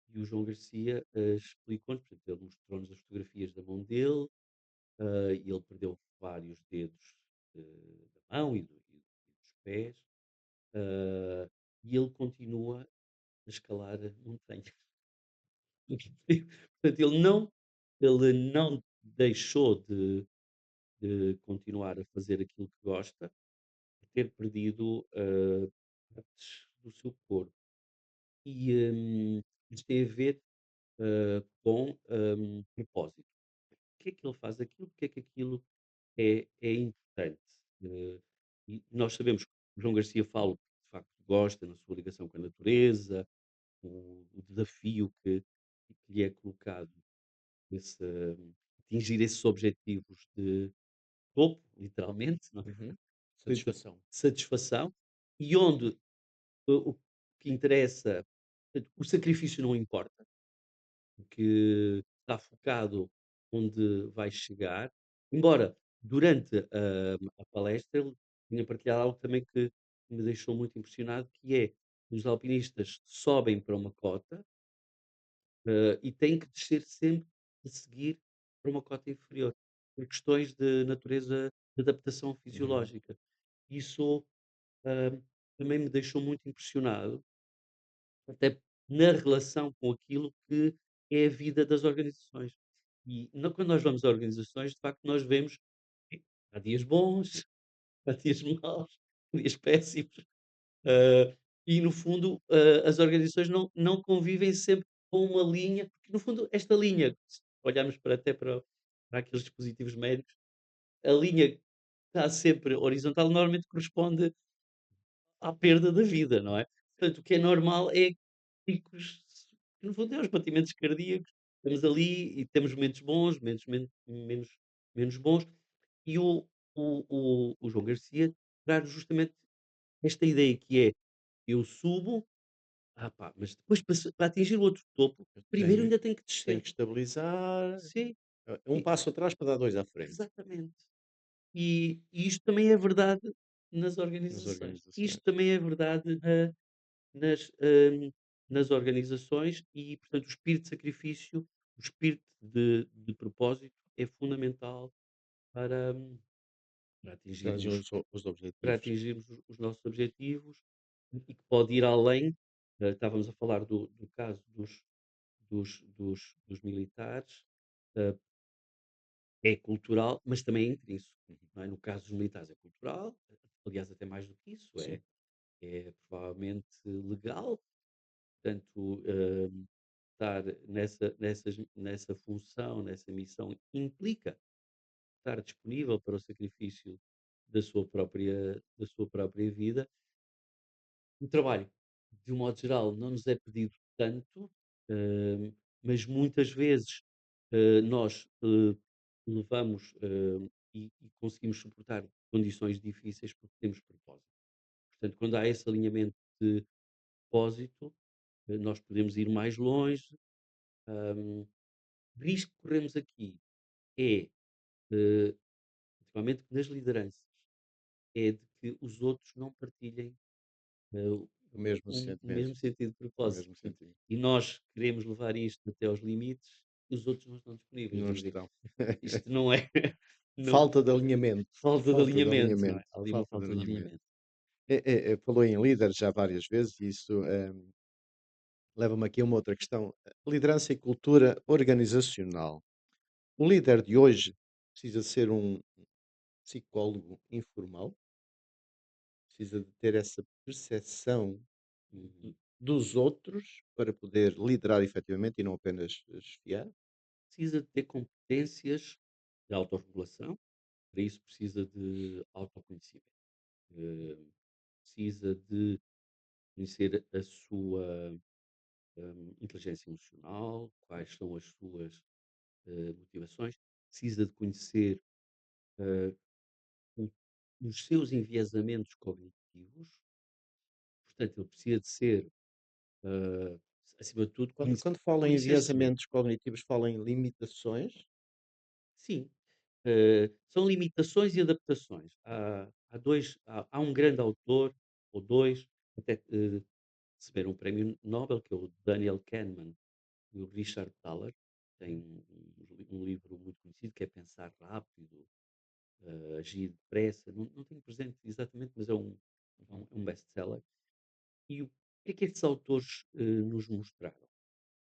E o João Garcia, explicou-nos, portanto, ele mostrou-nos as fotografias da mão dele, e ele perdeu vários dedos, da mão e dos pés, eh, e ele continua a escalar montanhas. Portanto, ele não deixou de continuar a fazer aquilo que gosta, por ter perdido, partes do seu corpo. E, isto tem a ver, com, propósito. Porque é que ele faz aquilo? Porque é que aquilo é importante? Eh, e nós sabemos que o João Garcia fala o que de facto gosta na sua ligação com a natureza, o desafio que lhe é colocado, esse, atingir esses objetivos de topo, literalmente, não é? Uhum. De Satisfação. satisfação, e onde o que interessa, portanto, o sacrifício não importa, porque está focado onde vai chegar, embora durante a palestra ele tinha partilhado algo também que me deixou muito impressionado, que é os alpinistas sobem para uma cota, e têm que descer sempre a seguir para uma cota inferior, por questões de natureza de adaptação Uhum. fisiológica. Isso, hã, também me deixou muito impressionado, até na relação com aquilo que é a vida das organizações. E quando nós vamos a organizações, de facto, nós vemos que há dias bons, há dias maus, dias péssimos. E no fundo, as organizações não convivem sempre com uma linha, porque no fundo esta linha, se olharmos para aqueles dispositivos médicos, a linha que está sempre horizontal normalmente corresponde à perda da vida, não é? Portanto, o que é normal é picos, que no fundo é os batimentos cardíacos, estamos ali e temos momentos bons, menos bons, e o João Garcia traz justamente esta ideia que é: eu subo, pá, mas depois para atingir o outro topo, Eu primeiro tenho ainda tenho que tenho descer. que estabilizar, Sim, um e passo atrás para dar 2 à frente, exatamente. E isto também é verdade nas nas organizações. Isto organizações. também é verdade nas, nas organizações e, portanto, o espírito de sacrifício, o espírito de propósito é fundamental para, para Para atingir atingirmos os para objetivos. atingirmos os nossos objetivos e que pode ir além. Estávamos a falar do caso dos militares, eh, é cultural, mas também é intrínseco, Uhum. não é? No caso dos militares é cultural, aliás até mais do que isso, Sim, é provavelmente legal, portanto, estar nessa função, nessa missão, implica estar disponível para o sacrifício da sua própria vida. O trabalho, de um modo geral, não nos é pedido tanto, mas muitas vezes, nós, levamos, e conseguimos suportar condições difíceis porque temos propósito. Portanto, quando há esse alinhamento de propósito, nós podemos ir mais longe. O risco que corremos aqui é, eh, principalmente nas lideranças, é de que os outros não partilhem o o mesmo o sentimento, mesmo sentido de o propósito, mesmo portanto, sentimento. e nós queremos levar isto até aos limites, e os outros não estão disponíveis, Não dizem: estão. "Isto não é não Falta de alinhamento, falta de falta de alinhamento", não é? alinhamento, Há ali uma falta de falta de alinhamento. alinhamento. Falou em líderes já várias vezes e isso, leva-me aqui a uma outra questão, liderança e cultura organizacional. O líder de hoje precisa ser um psicólogo informal? Precisa de ter essa percepção Uhum. dos outros para poder liderar efetivamente e não apenas chefiar? Precisa de ter competências de autorregulação, para isso precisa de autoconhecimento, eh, precisa de conhecer a sua, inteligência emocional, quais são as suas, motivações, precisa de conhecer, eh, o os seus enviesamentos cognitivos, portanto, ele precisa de ser, hã, acima de tudo, Quando fala em conhecer-se mesmo. enviesamentos cognitivos, fala em limitações? Sim, são limitações e adaptações. Há um grande autor, ou 2 até, receberam o prémio Nobel, que é o Daniel Kahneman e o Richard Thaler, tem um livro muito conhecido que é Pensar Rápido, Agir Depressa, não tenho presente exatamente, mas Uhum, é um best-seller. E o que é que estes autores, nos mostraram?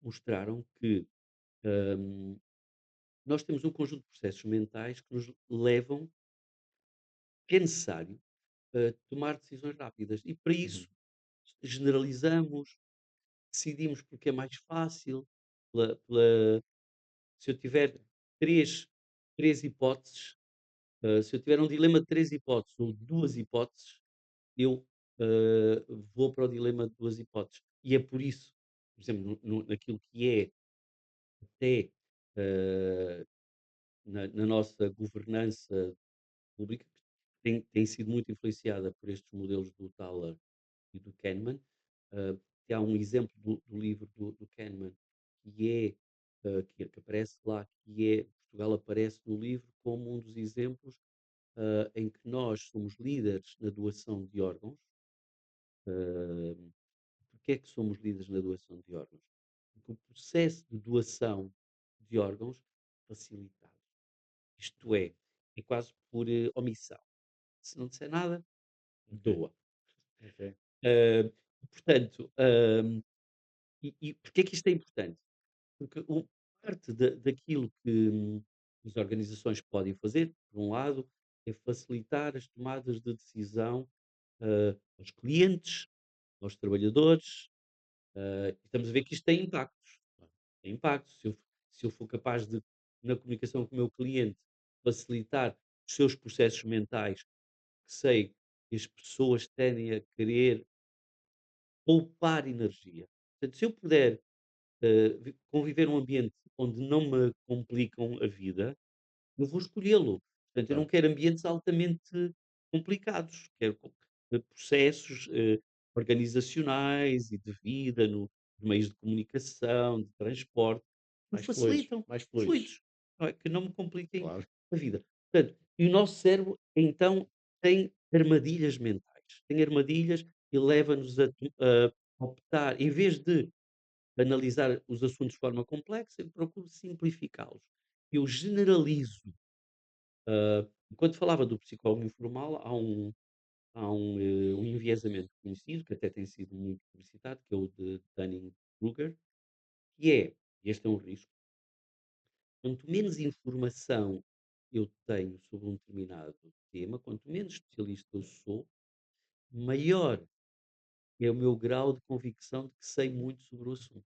Mostraram que, hum, nós temos um conjunto de processos mentais que nos levam que é necessário, tomar decisões rápidas e para uhum. isso generalizamos, decidimos porque é mais fácil, pela se eu tiver três 3 hipóteses, se eu tiver um dilema de 3 hipóteses ou 2 hipóteses, eu, vou para o dilema de 2 hipóteses. E é por isso, por exemplo, naquilo que é até, eh, na nossa governança pública, que tem sido muito influenciada por estes modelos do Thaler e do Kahneman, que há um exemplo do livro do Kahneman, que que aparece lá, que é Portugal aparece no livro como um dos exemplos, em que nós somos líderes na doação de órgãos, porque é que somos líderes na doação de órgãos? Porque o processo de doação de órgãos facilitado. Isto é quase por omissão. Se não disser nada, Ok, doa. ok. Ah, portanto, e porquê é que isto é importante? Porque parte daquilo que as organizações podem fazer, por um lado, é facilitar as tomadas de decisão aos clientes, aos trabalhadores, e estamos a ver que isto tem impactos. Tem impactos. Se eu for capaz de, na comunicação com o meu cliente, facilitar os seus processos mentais, que sei que as pessoas tendem a querer poupar energia. Portanto, se eu puder conviver num ambiente onde não me complicam a vida, eu vou escolhê-lo. Portanto, eu não Claro, quero ambientes altamente complicados, quero processos organizacionais e de vida nos meios de comunicação, de transporte, que me facilitam, mais fluidos. fluidos, não é? Que não me compliquem Claro, a vida. Portanto, e o nosso cérebro, então, tem armadilhas mentais, tem armadilhas e leva-nos a optar, em vez de analisar os assuntos de forma complexa, eu procuro simplificá-los. Eu generalizo. Enquanto falava do psicólogo informal, há um enviesamento conhecido, que até tem sido muito publicitado, que é o de Dunning-Kruger, que é, e este é um risco, quanto menos informação eu tenho sobre um determinado tema, quanto menos especialista eu sou, maior é o meu grau de convicção de que sei muito sobre o assunto.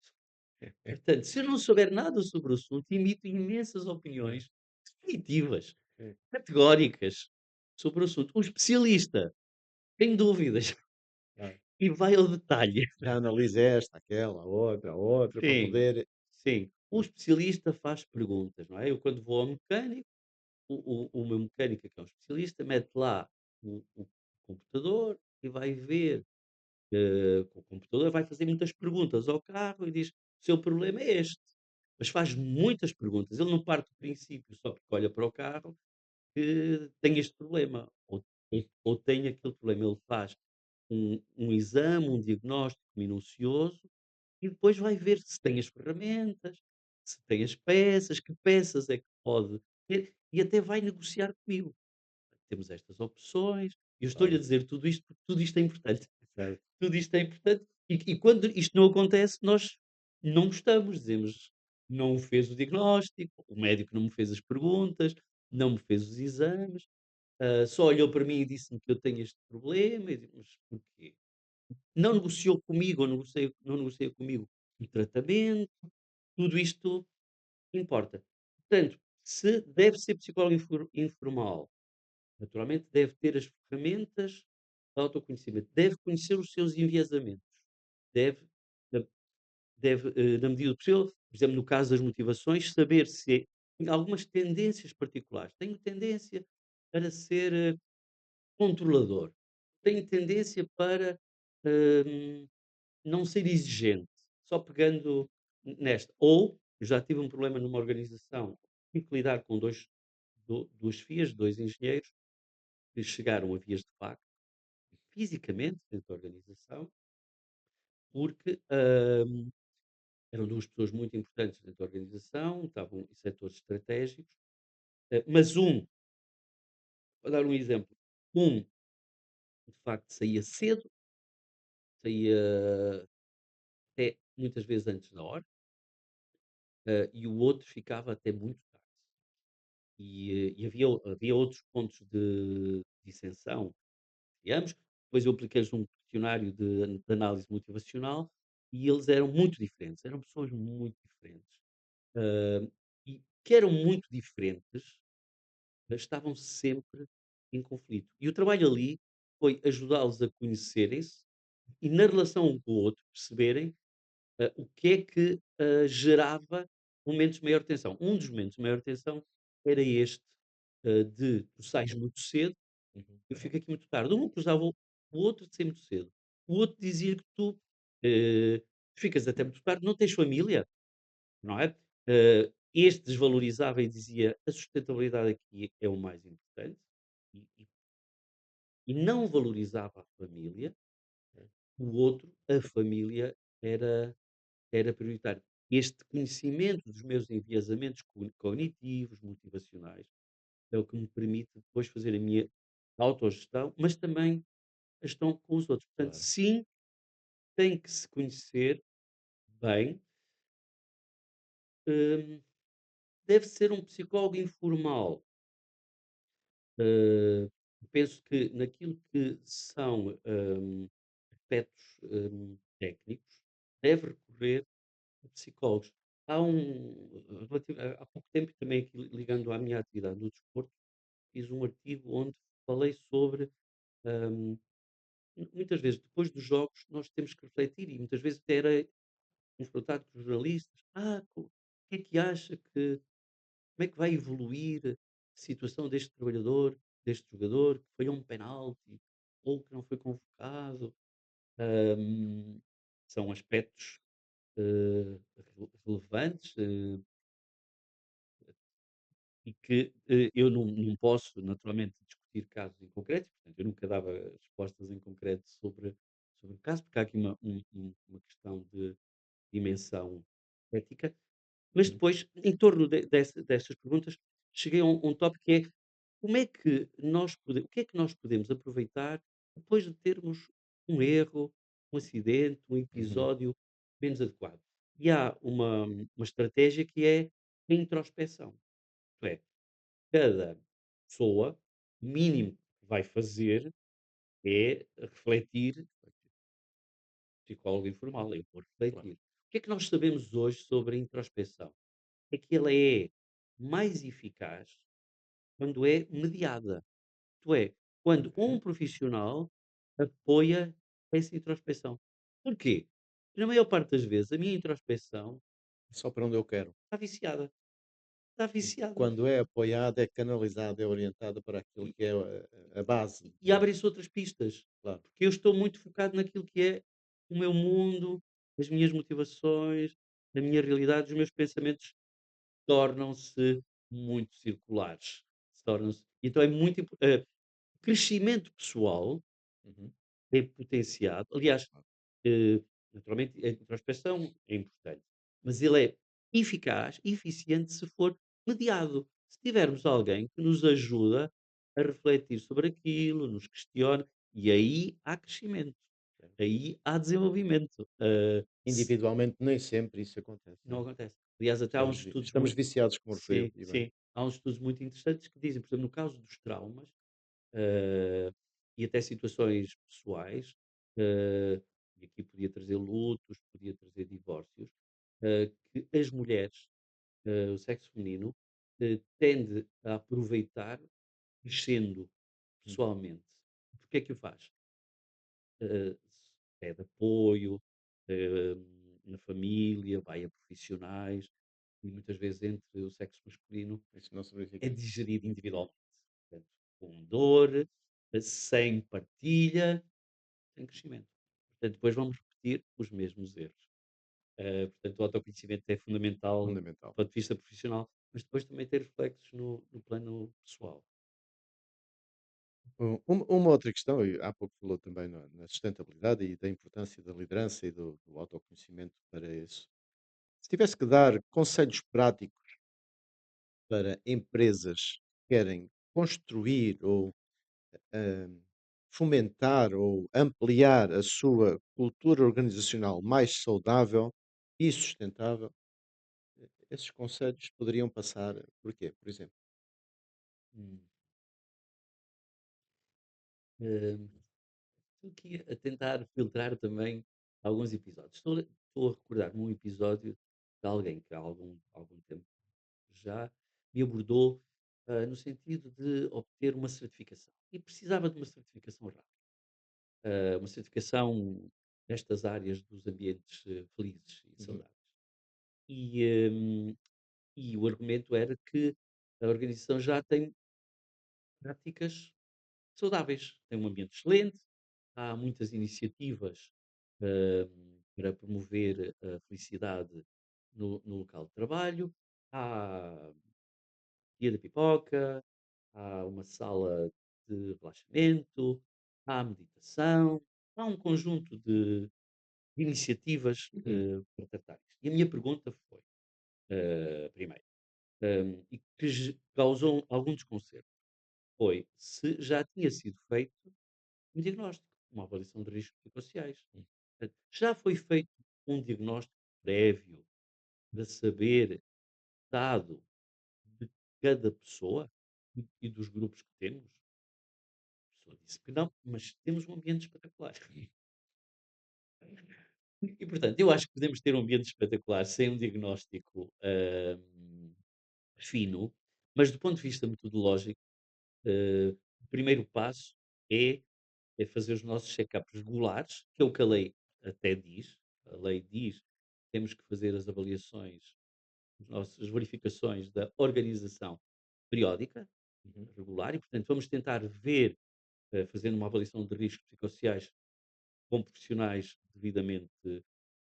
Portanto, se eu não souber nada sobre o assunto, emito imensas é, opiniões definitivas, é, categóricas sobre o assunto. O especialista tem dúvidas claro. e vai ao detalhe. Já analisa esta, aquela, a outra, para Sim, poder. sim. O especialista faz perguntas, não é? Eu quando vou ao mecânico, o meu mecânico, que é um especialista, mete lá o computador e vai ver, com o computador, vai fazer muitas perguntas ao carro e diz: "O seu problema é este", mas faz muitas perguntas. Ele não parte do princípio, só porque olha para o carro, que tem este problema, ou tem aquele problema. Ele faz um exame, um diagnóstico minucioso e depois vai ver se tem as ferramentas, se tem as peças, que peças é que pode ter e até vai negociar comigo. Temos estas opções, e eu estou-lhe Claro, a dizer tudo isto porque tudo isto é importante. certo, Tudo isto é importante e quando isto não acontece, nós não gostamos, dizemos: "Não fez o diagnóstico, o médico não me fez as perguntas, não me fez os exames, só olhou para mim e disse-me que eu tenho este problema", e digo: "Mas porquê?". Não negociou comigo ou não negocia comigo o tratamento, tudo isto importa. Portanto, se deve ser psicólogo informal, naturalmente deve ter as ferramentas de autoconhecimento, deve conhecer os seus enviesamentos, deve, na na medida do possível, por exemplo, no caso das motivações, saber se tem algumas tendências particulares. Tenho tendência para ser controlador, tenho tendência para hum, não ser exigente, só pegando nesta. Ou eu já tive um problema numa organização, tive que lidar com 2 FIAs, 2 engenheiros, que chegaram a vias de facto, fisicamente, dentro da organização, porque, eram 2 pessoas muito importantes dentro da organização, estavam em setores estratégicos, mas vou dar um exemplo, um de facto saía cedo, saía até muitas vezes antes da hora, e o outro ficava até muito tarde. E havia outros pontos de dissensão, digamos. Depois eu apliquei-lhes um questionário de análise motivacional e eles eram muito diferentes, eram pessoas muito diferentes. Hã, e que eram muito diferentes, mas estavam sempre em conflito. E o trabalho ali foi ajudá-los a conhecerem-se e na relação um com o outro perceberem o que é que gerava momentos de maior tensão. Um dos momentos de maior tensão era este, de tu sais muito cedo, uhum, eu fico aqui muito tarde. Um acusava o outro de sair muito cedo. O outro dizia que tu eh, ficas até muito tarde, não tens família, não é? Este desvalorizava e dizia a sustentabilidade aqui é o mais importante e não valorizava a família. o outro, a família, era prioritário. Este conhecimento dos meus enviesamentos cognitivos, motivacionais, é o que me permite depois fazer a minha autogestão, mas também a gestão com os outros. Portanto, Claro. sim, tem que se conhecer bem. hum, Deve ser um psicólogo informal. Hã, Penso que naquilo que são, aspectos, técnicos, deve recorrer a psicólogos. Há há pouco tempo, também aqui ligando à minha atividade no desporto, fiz um artigo onde falei sobre, hum, muitas vezes depois dos jogos nós temos que refletir, e muitas vezes até era confrontado com os jornalistas: o que é que acha que como é que vai evoluir a situação deste trabalhador, deste jogador que falhou um penalti ou que não foi convocado?" Hum, São aspectos, relevantes, e que, eu não posso naturalmente discutir casos em concreto, portanto eu nunca dava respostas em concreto sobre o caso, porque há aqui uma questão de dimensão ética. Mas Uhum, depois, em torno destas perguntas, cheguei a um tópico que é: como é que o que é que nós podemos aproveitar depois de termos um erro, um acidente, um uhum, episódio menos adequado? E há uma estratégia que é a introspeção. Isto é, cada pessoa, o mínimo que vai fazer é refletir, psicólogo informal, eu vou claro. refletir. O que é que nós sabemos hoje sobre a introspeção? É que ela é mais eficaz quando é mediada. Isto é, quando um Ok. profissional apoia essa introspeção. Porquê? Porque na maior parte das vezes a minha introspeção Só para onde eu quero. está viciada. Está E viciada. quando é apoiada, é canalizada, é orientada para aquilo E, que é a base e do abrem-se outras pistas. claro. Porque eu estou muito focado naquilo que é o meu mundo, as minhas motivações, a minha realidade, os meus pensamentos tornam-se muito circulares. Então é muito o crescimento pessoal Uhum, é potenciado. Aliás, claro. eh, naturalmente a introspeção é importante, mas ele é eficaz e eficiente se for mediado. Se tivermos alguém que nos ajuda a refletir sobre aquilo, nos questiona, e aí há crescimento, Certo. aí há desenvolvimento. Individualmente nem sempre isso acontece, não Não é? acontece. Aliás, até há uns estudos Estamos muito. viciados, como referiu, Sim, e bem. sim. Há uns estudos muito interessantes que dizem, por exemplo, no caso dos traumas, eh, e até situações pessoais, eh, e aqui podia trazer lutos, podia trazer divórcios, que as mulheres, o sexo feminino, tende a aproveitar crescendo Hum, pessoalmente. Porque é que o faz? Eh, Pede apoio, eh, na família, vai a profissionais, e muitas vezes entre o sexo masculino isso não se é verifica. digerido individualmente. Portanto, com dor, sem partilha, sem crescimento. Portanto, depois vamos repetir os mesmos erros. Portanto, o autoconhecimento é fundamental do Fundamental. ponto de vista profissional, mas depois também ter reflexos no plano pessoal. Uma outra questão, e há pouco falou também na sustentabilidade e da importância da liderança e do autoconhecimento para isso. Se tivesse que dar conselhos práticos para empresas que querem construir ou hum, fomentar ou ampliar a sua cultura organizacional mais saudável e sustentável, esses conselhos poderiam passar por quê? Por exemplo, Hum. Hum, Estou aqui a tentar filtrar também alguns episódios. Estou a recordar-me um episódio de alguém que há algum tempo já me abordou, no sentido de obter uma certificação. E precisava de uma certificação rápida. Uma certificação nestas áreas dos ambientes, felizes e uhum, saudáveis. E o argumento era que a organização já tem práticas saudáveis, tem um ambiente excelente, há muitas iniciativas, para promover a felicidade no local de trabalho, há dia da pipoca, há uma sala de relaxamento, há meditação. há um conjunto de iniciativas, Uhum. para tratar isto. E a minha pergunta foi, primeiro, e que causou algum desconcerto, foi se já tinha sido feito um diagnóstico, uma avaliação de riscos psicossociais. Hum. Portanto, já foi feito um diagnóstico prévio para saber o estado de cada pessoa e dos grupos que temos? A pessoa disse que não, mas temos um ambiente espetacular. E portanto, eu acho que podemos ter um ambiente espetacular sem um diagnóstico, fino, mas do ponto de vista metodológico, o primeiro passo é fazer os nossos check-ups regulares, que é o que a lei até diz. A lei diz que temos que fazer as avaliações, as nossas verificações da organização periódica, Uhum. regular, e portanto vamos tentar ver, fazendo uma avaliação de riscos psicossociais com profissionais devidamente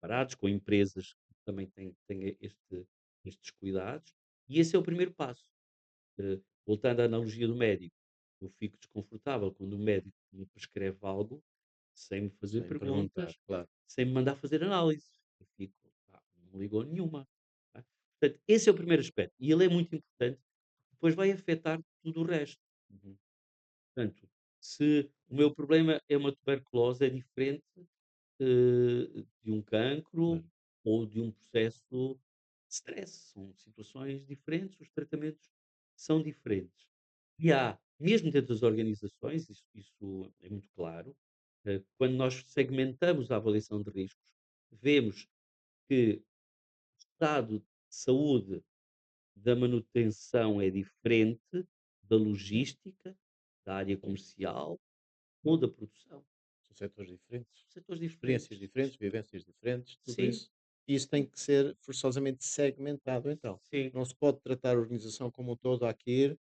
preparados, com empresas que também têm estes cuidados, e esse é o primeiro passo. Voltando à analogia do médico, eu fico desconfortável quando o médico me prescreve algo sem me fazer Sem perguntar, perguntas, claro. sem me mandar fazer análise. Eu fico, pá, não me ligou nenhuma. Tá? Portanto, esse é o primeiro aspecto. E ele é muito importante, depois vai afetar tudo o resto. Uhum. Portanto, se o meu problema é uma tuberculose, é diferente de um cancro Claro. ou de um processo de stress. São situações diferentes, os tratamentos são diferentes. E há, mesmo dentro das organizações, isso é muito claro, quando nós segmentamos a avaliação de riscos, vemos que o estado de saúde da manutenção é diferente da logística, da área comercial ou da produção. São setores diferentes, Setores experiências diferentes. diferentes, vivências diferentes, tudo Sim, isso. E isso tem que ser forçosamente segmentado, então. sim. Não se pode tratar a organização como um todo aqui ir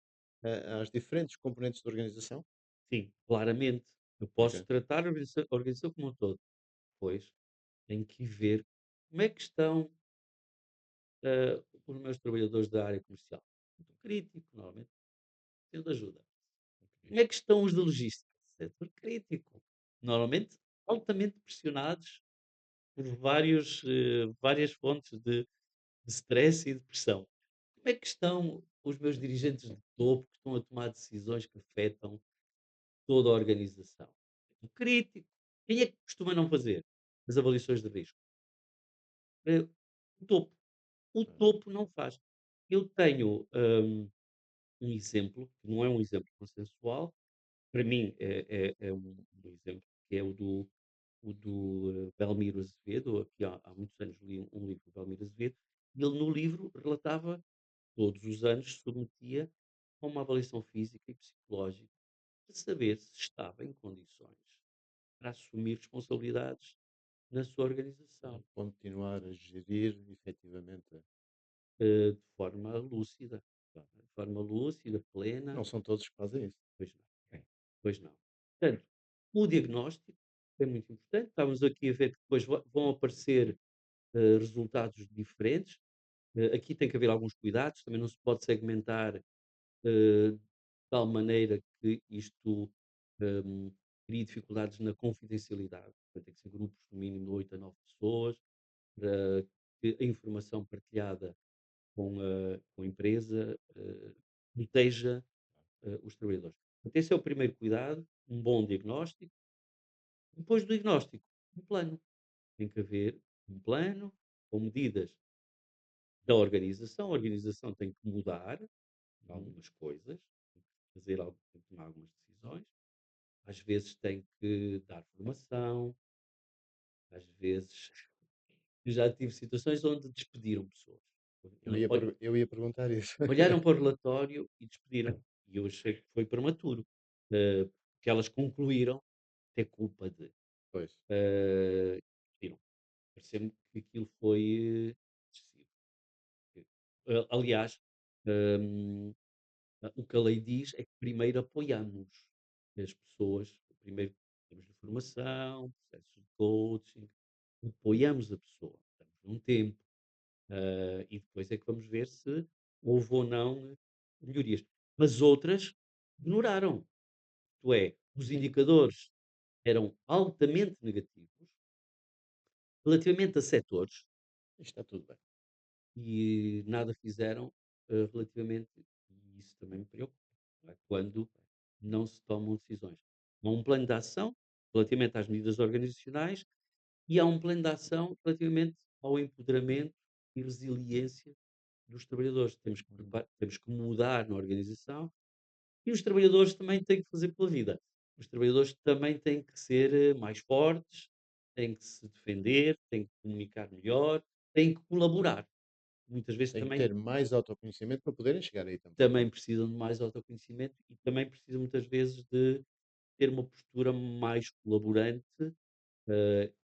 às diferentes componentes da organização. Sim, claramente. Eu posso Ok. tratar a organização como um todo. Pois, tenho que ver como é que estão, os meus trabalhadores da área comercial. Setor crítico, normalmente precisam de ajuda. Ok. Como é que estão os da logística? Setor crítico. Normalmente altamente pressionados por várias fontes de stress e de pressão. Como é que estão os meus dirigentes de topo que estão a tomar decisões que afetam toda a organização? O crítico. Quem é que costuma não fazer as avaliações de risco? Eh, o topo. O Ah, topo não faz. Eu tenho, um exemplo, que não é um exemplo consensual, para mim é um exemplo, que é o do Belmiro Azevedo, aqui há muitos anos li um livro do Belmiro Azevedo, e ele no livro relatava, todos os anos submetia a uma avaliação física e psicológica, para saber se estava em condições para assumir responsabilidades na sua para organização, continuar a gerir efetivamente. de forma lúcida, de forma lúcida, plena. Não são todos que fazem isso. Pois não, pois não. Portanto, o diagnóstico é muito importante. Estamos aqui a ver que depois vão aparecer, resultados diferentes. Aqui tem que haver alguns cuidados, também não se pode segmentar, de tal maneira que isto, crie dificuldades na confidencialidade. Portanto, tem que ser grupos no mínimo de 8 a 9 pessoas, para que a informação partilhada com a empresa, proteja, os trabalhadores. Portanto, esse é o primeiro cuidado, um bom diagnóstico. Depois do diagnóstico, um plano. Tem que haver um plano com medidas da organização. A organização tem que mudar Uhum. algumas coisas, tem que tem que tomar algumas decisões. Às vezes tem que dar formação, às vezes já tive situações onde despediram pessoas. Eu ia perguntar isso. Olharam para o relatório e despediram. E eu achei que foi prematuro, porque elas concluíram ter culpa de. Pois. Despediram. Pareceu-me que aquilo foi excessivo. Aliás, hum, o que a lei diz é que primeiro apoiamos as pessoas, primeiro temos formação, processos de coaching, apoiamos a pessoa, damos um tempo, e depois é que vamos ver se houve ou não melhorias. Mas outras ignoraram. Isto é, os indicadores eram altamente negativos relativamente a setores E está tudo bem. e nada fizeram, relativamente e isso também me preocupa, não é, quando não se tomam decisões. Há um plano de ação relativamente às medidas organizacionais e há um plano de ação relativamente ao empoderamento e resiliência dos trabalhadores. Uhum. Temos que mudar na organização e os trabalhadores também têm que fazer pela vida. Os trabalhadores também têm que ser mais fortes, têm que se defender, têm que comunicar melhor, têm que colaborar. Muitas vezes Tem que também ter mais autoconhecimento para poderem chegar aí também, não também é? precisam de mais autoconhecimento e também precisam muitas vezes de ter uma postura mais colaborante,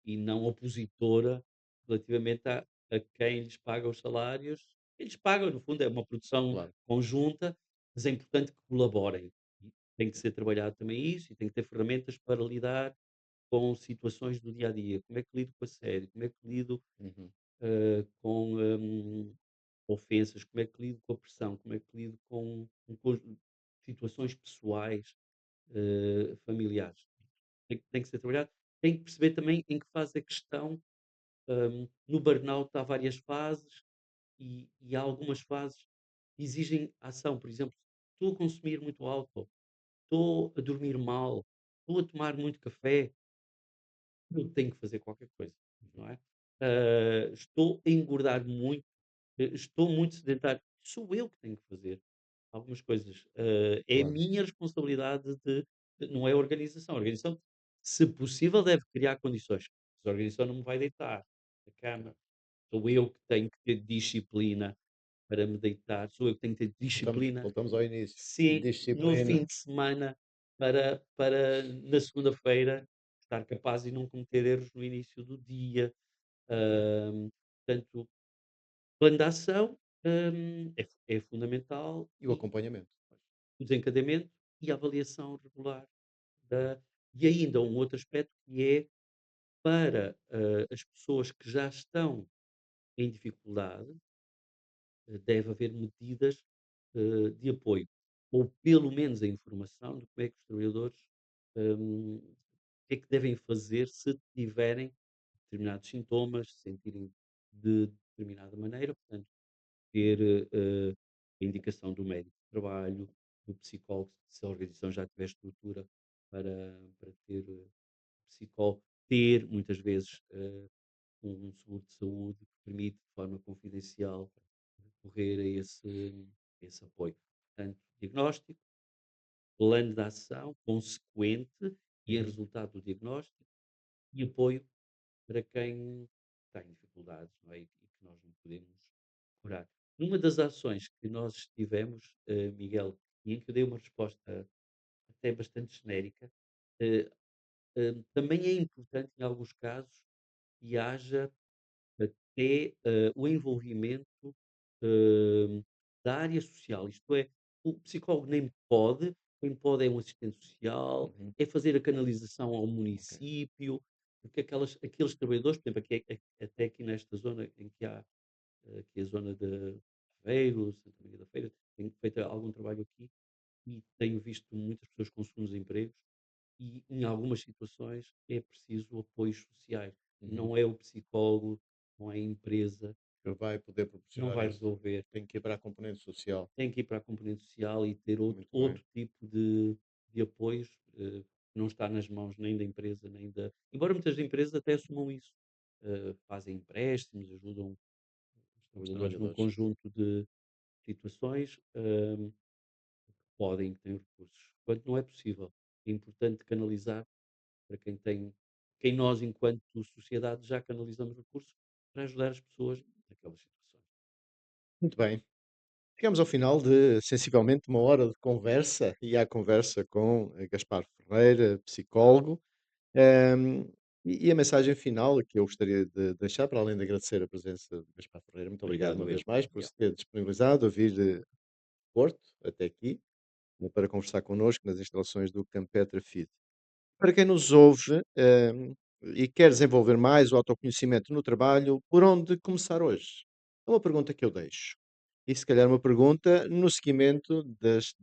e não opositora relativamente a quem lhes paga os salários. Quem lhes paga, no fundo, é uma produção Claro. conjunta, mas é importante que colaborem. E tem que ser trabalhado também isso e tem que ter ferramentas para lidar com situações do dia a dia. Como é que lido com a série? Como é que lido Uhum. com ofensas? Como é que lido com a pressão? Como é que lido com situações pessoais, familiares? Tem que ser trabalhado. Tem que perceber também em que fase é que estão. No burnout há várias fases e há algumas fases que exigem ação. Por exemplo, estou a consumir muito álcool, estou a dormir mal, estou a tomar muito café, eu tenho que fazer qualquer coisa, não é? Estou a engordar muito, estou muito sedentário, sou eu que tenho que fazer algumas coisas. É Claro, minha responsabilidade não é a organização. A organização, se possível, deve criar condições. Mas a organização não me vai deitar na cama. claro. Sou eu que tenho que ter disciplina para me deitar, sou eu que tenho que ter Voltamos, disciplina, voltamos ao início. sim, no Disciplina. fim de semana para na segunda-feira estar capaz e não cometer erros no início do dia. Uhum. Portanto, plano de ação, é fundamental E o acompanhamento. o desencadeamento e a avaliação regular da e ainda um outro aspecto que é para, as pessoas que já estão em dificuldade, deve haver medidas, de apoio, ou pelo menos a informação de como é que os trabalhadores, o que é que devem fazer se tiverem determinados sintomas, se sentirem de determinada maneira, portanto, ter, a indicação do médico de trabalho, do psicólogo, se a organização já tiver estrutura para ter psicólogo, ter muitas vezes, um seguro de saúde que permite de forma confidencial recorrer a esse apoio. Portanto, diagnóstico, plano de ação consequente e em Uhum. resultado do diagnóstico e apoio para quem está em dificuldades, não é? E que nós não podemos curar. Numa das ações que nós estivemos, Miguel, e em que eu dei uma resposta até bastante genérica, eh, também é importante, em alguns casos, que haja até, o envolvimento, da área social. Isto é, o psicólogo nem pode, quem pode é um assistente social, Uhum. é fazer a canalização ao Ok. município, porque aqueles trabalhadores, por exemplo, aqui até aqui nesta zona em que há, aqui a zona de Aveiro, Santa Maria da Feira, tenho feito algum trabalho aqui e tenho visto muitas pessoas com segundos empregos e em algumas situações é preciso apoios sociais. Uhum. Não é o psicólogo, não é a empresa, Que vai poder não proporcionar vai isso. resolver. Tem que ir para a componente social. Tem que ir para a componente social e ter outro, Muito bem. outro tipo de apoios, que não está nas mãos nem da empresa, nem da. Embora muitas empresas até assumam isso, fazem empréstimos, ajudam os Os trabalhadores num trabalhadores. conjunto de situações, podem, que têm recursos. Quando não é possível, é importante canalizar para quem nós, enquanto sociedade, já canalizamos recursos para ajudar as pessoas naquelas situações. Muito bem. Chegamos ao final de sensivelmente uma hora de conversa e à conversa com Gaspar Ferreira, psicólogo. Ehm, e a mensagem final que eu gostaria de deixar, para além de agradecer a presença de Gaspar Ferreira, muito obrigado uma Obrigado vez eu, mais por Miguel. se ter disponibilizado a vir de Porto até aqui para conversar connosco nas instalações do Campetra Fit. Para quem nos ouve e quer desenvolver mais o autoconhecimento no trabalho, por onde começar hoje? É uma pergunta que eu deixo. E se calhar uma pergunta no seguimento dos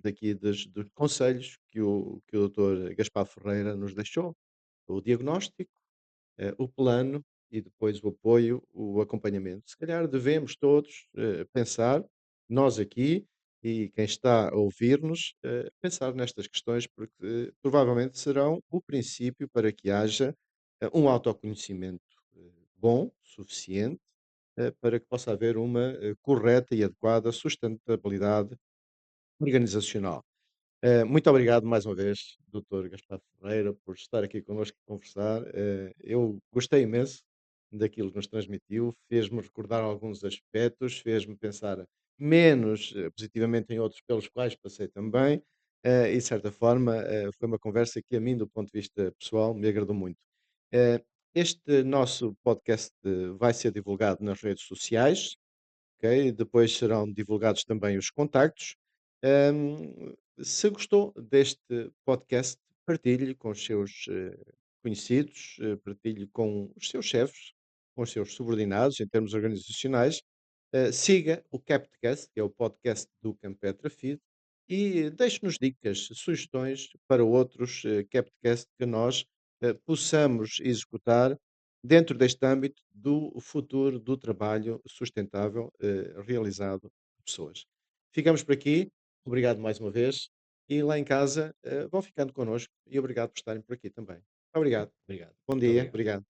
conselhos que o Dr. Gaspar Ferreira nos deixou. o diagnóstico, o plano e depois o apoio, o acompanhamento. Se calhar devemos todos pensar, nós aqui e quem está a ouvir-nos, pensar nestas questões, porque provavelmente serão o princípio para que haja um autoconhecimento bom, suficiente, para que possa haver uma correta e adequada sustentabilidade organizacional. Muito obrigado mais uma vez, Dr. Gaspar Ferreira, por estar aqui connosco a conversar. Eu gostei imenso daquilo que nos transmitiu, fez-me recordar alguns aspectos, fez-me pensar menos positivamente em outros pelos quais passei também, e de certa forma foi uma conversa que a mim, do ponto de vista pessoal, me agradou muito. Eh, Este nosso podcast vai ser divulgado nas redes sociais, ok? Depois serão divulgados também os contactos. Se gostou deste podcast, partilhe com os seus conhecidos, partilhe com os seus chefes, com os seus subordinados em termos organizacionais. Siga o CapTcast, que é o podcast do Campetra Feed, e deixe-nos dicas, sugestões para outros CapTcast que nós possamos executar dentro deste âmbito do futuro do trabalho sustentável, realizado por pessoas. Ficamos por aqui, obrigado mais uma vez, e lá em casa, vão ficando connosco e obrigado por estarem por aqui também. Obrigado. Obrigado. Bom Muito dia, obrigado. obrigado.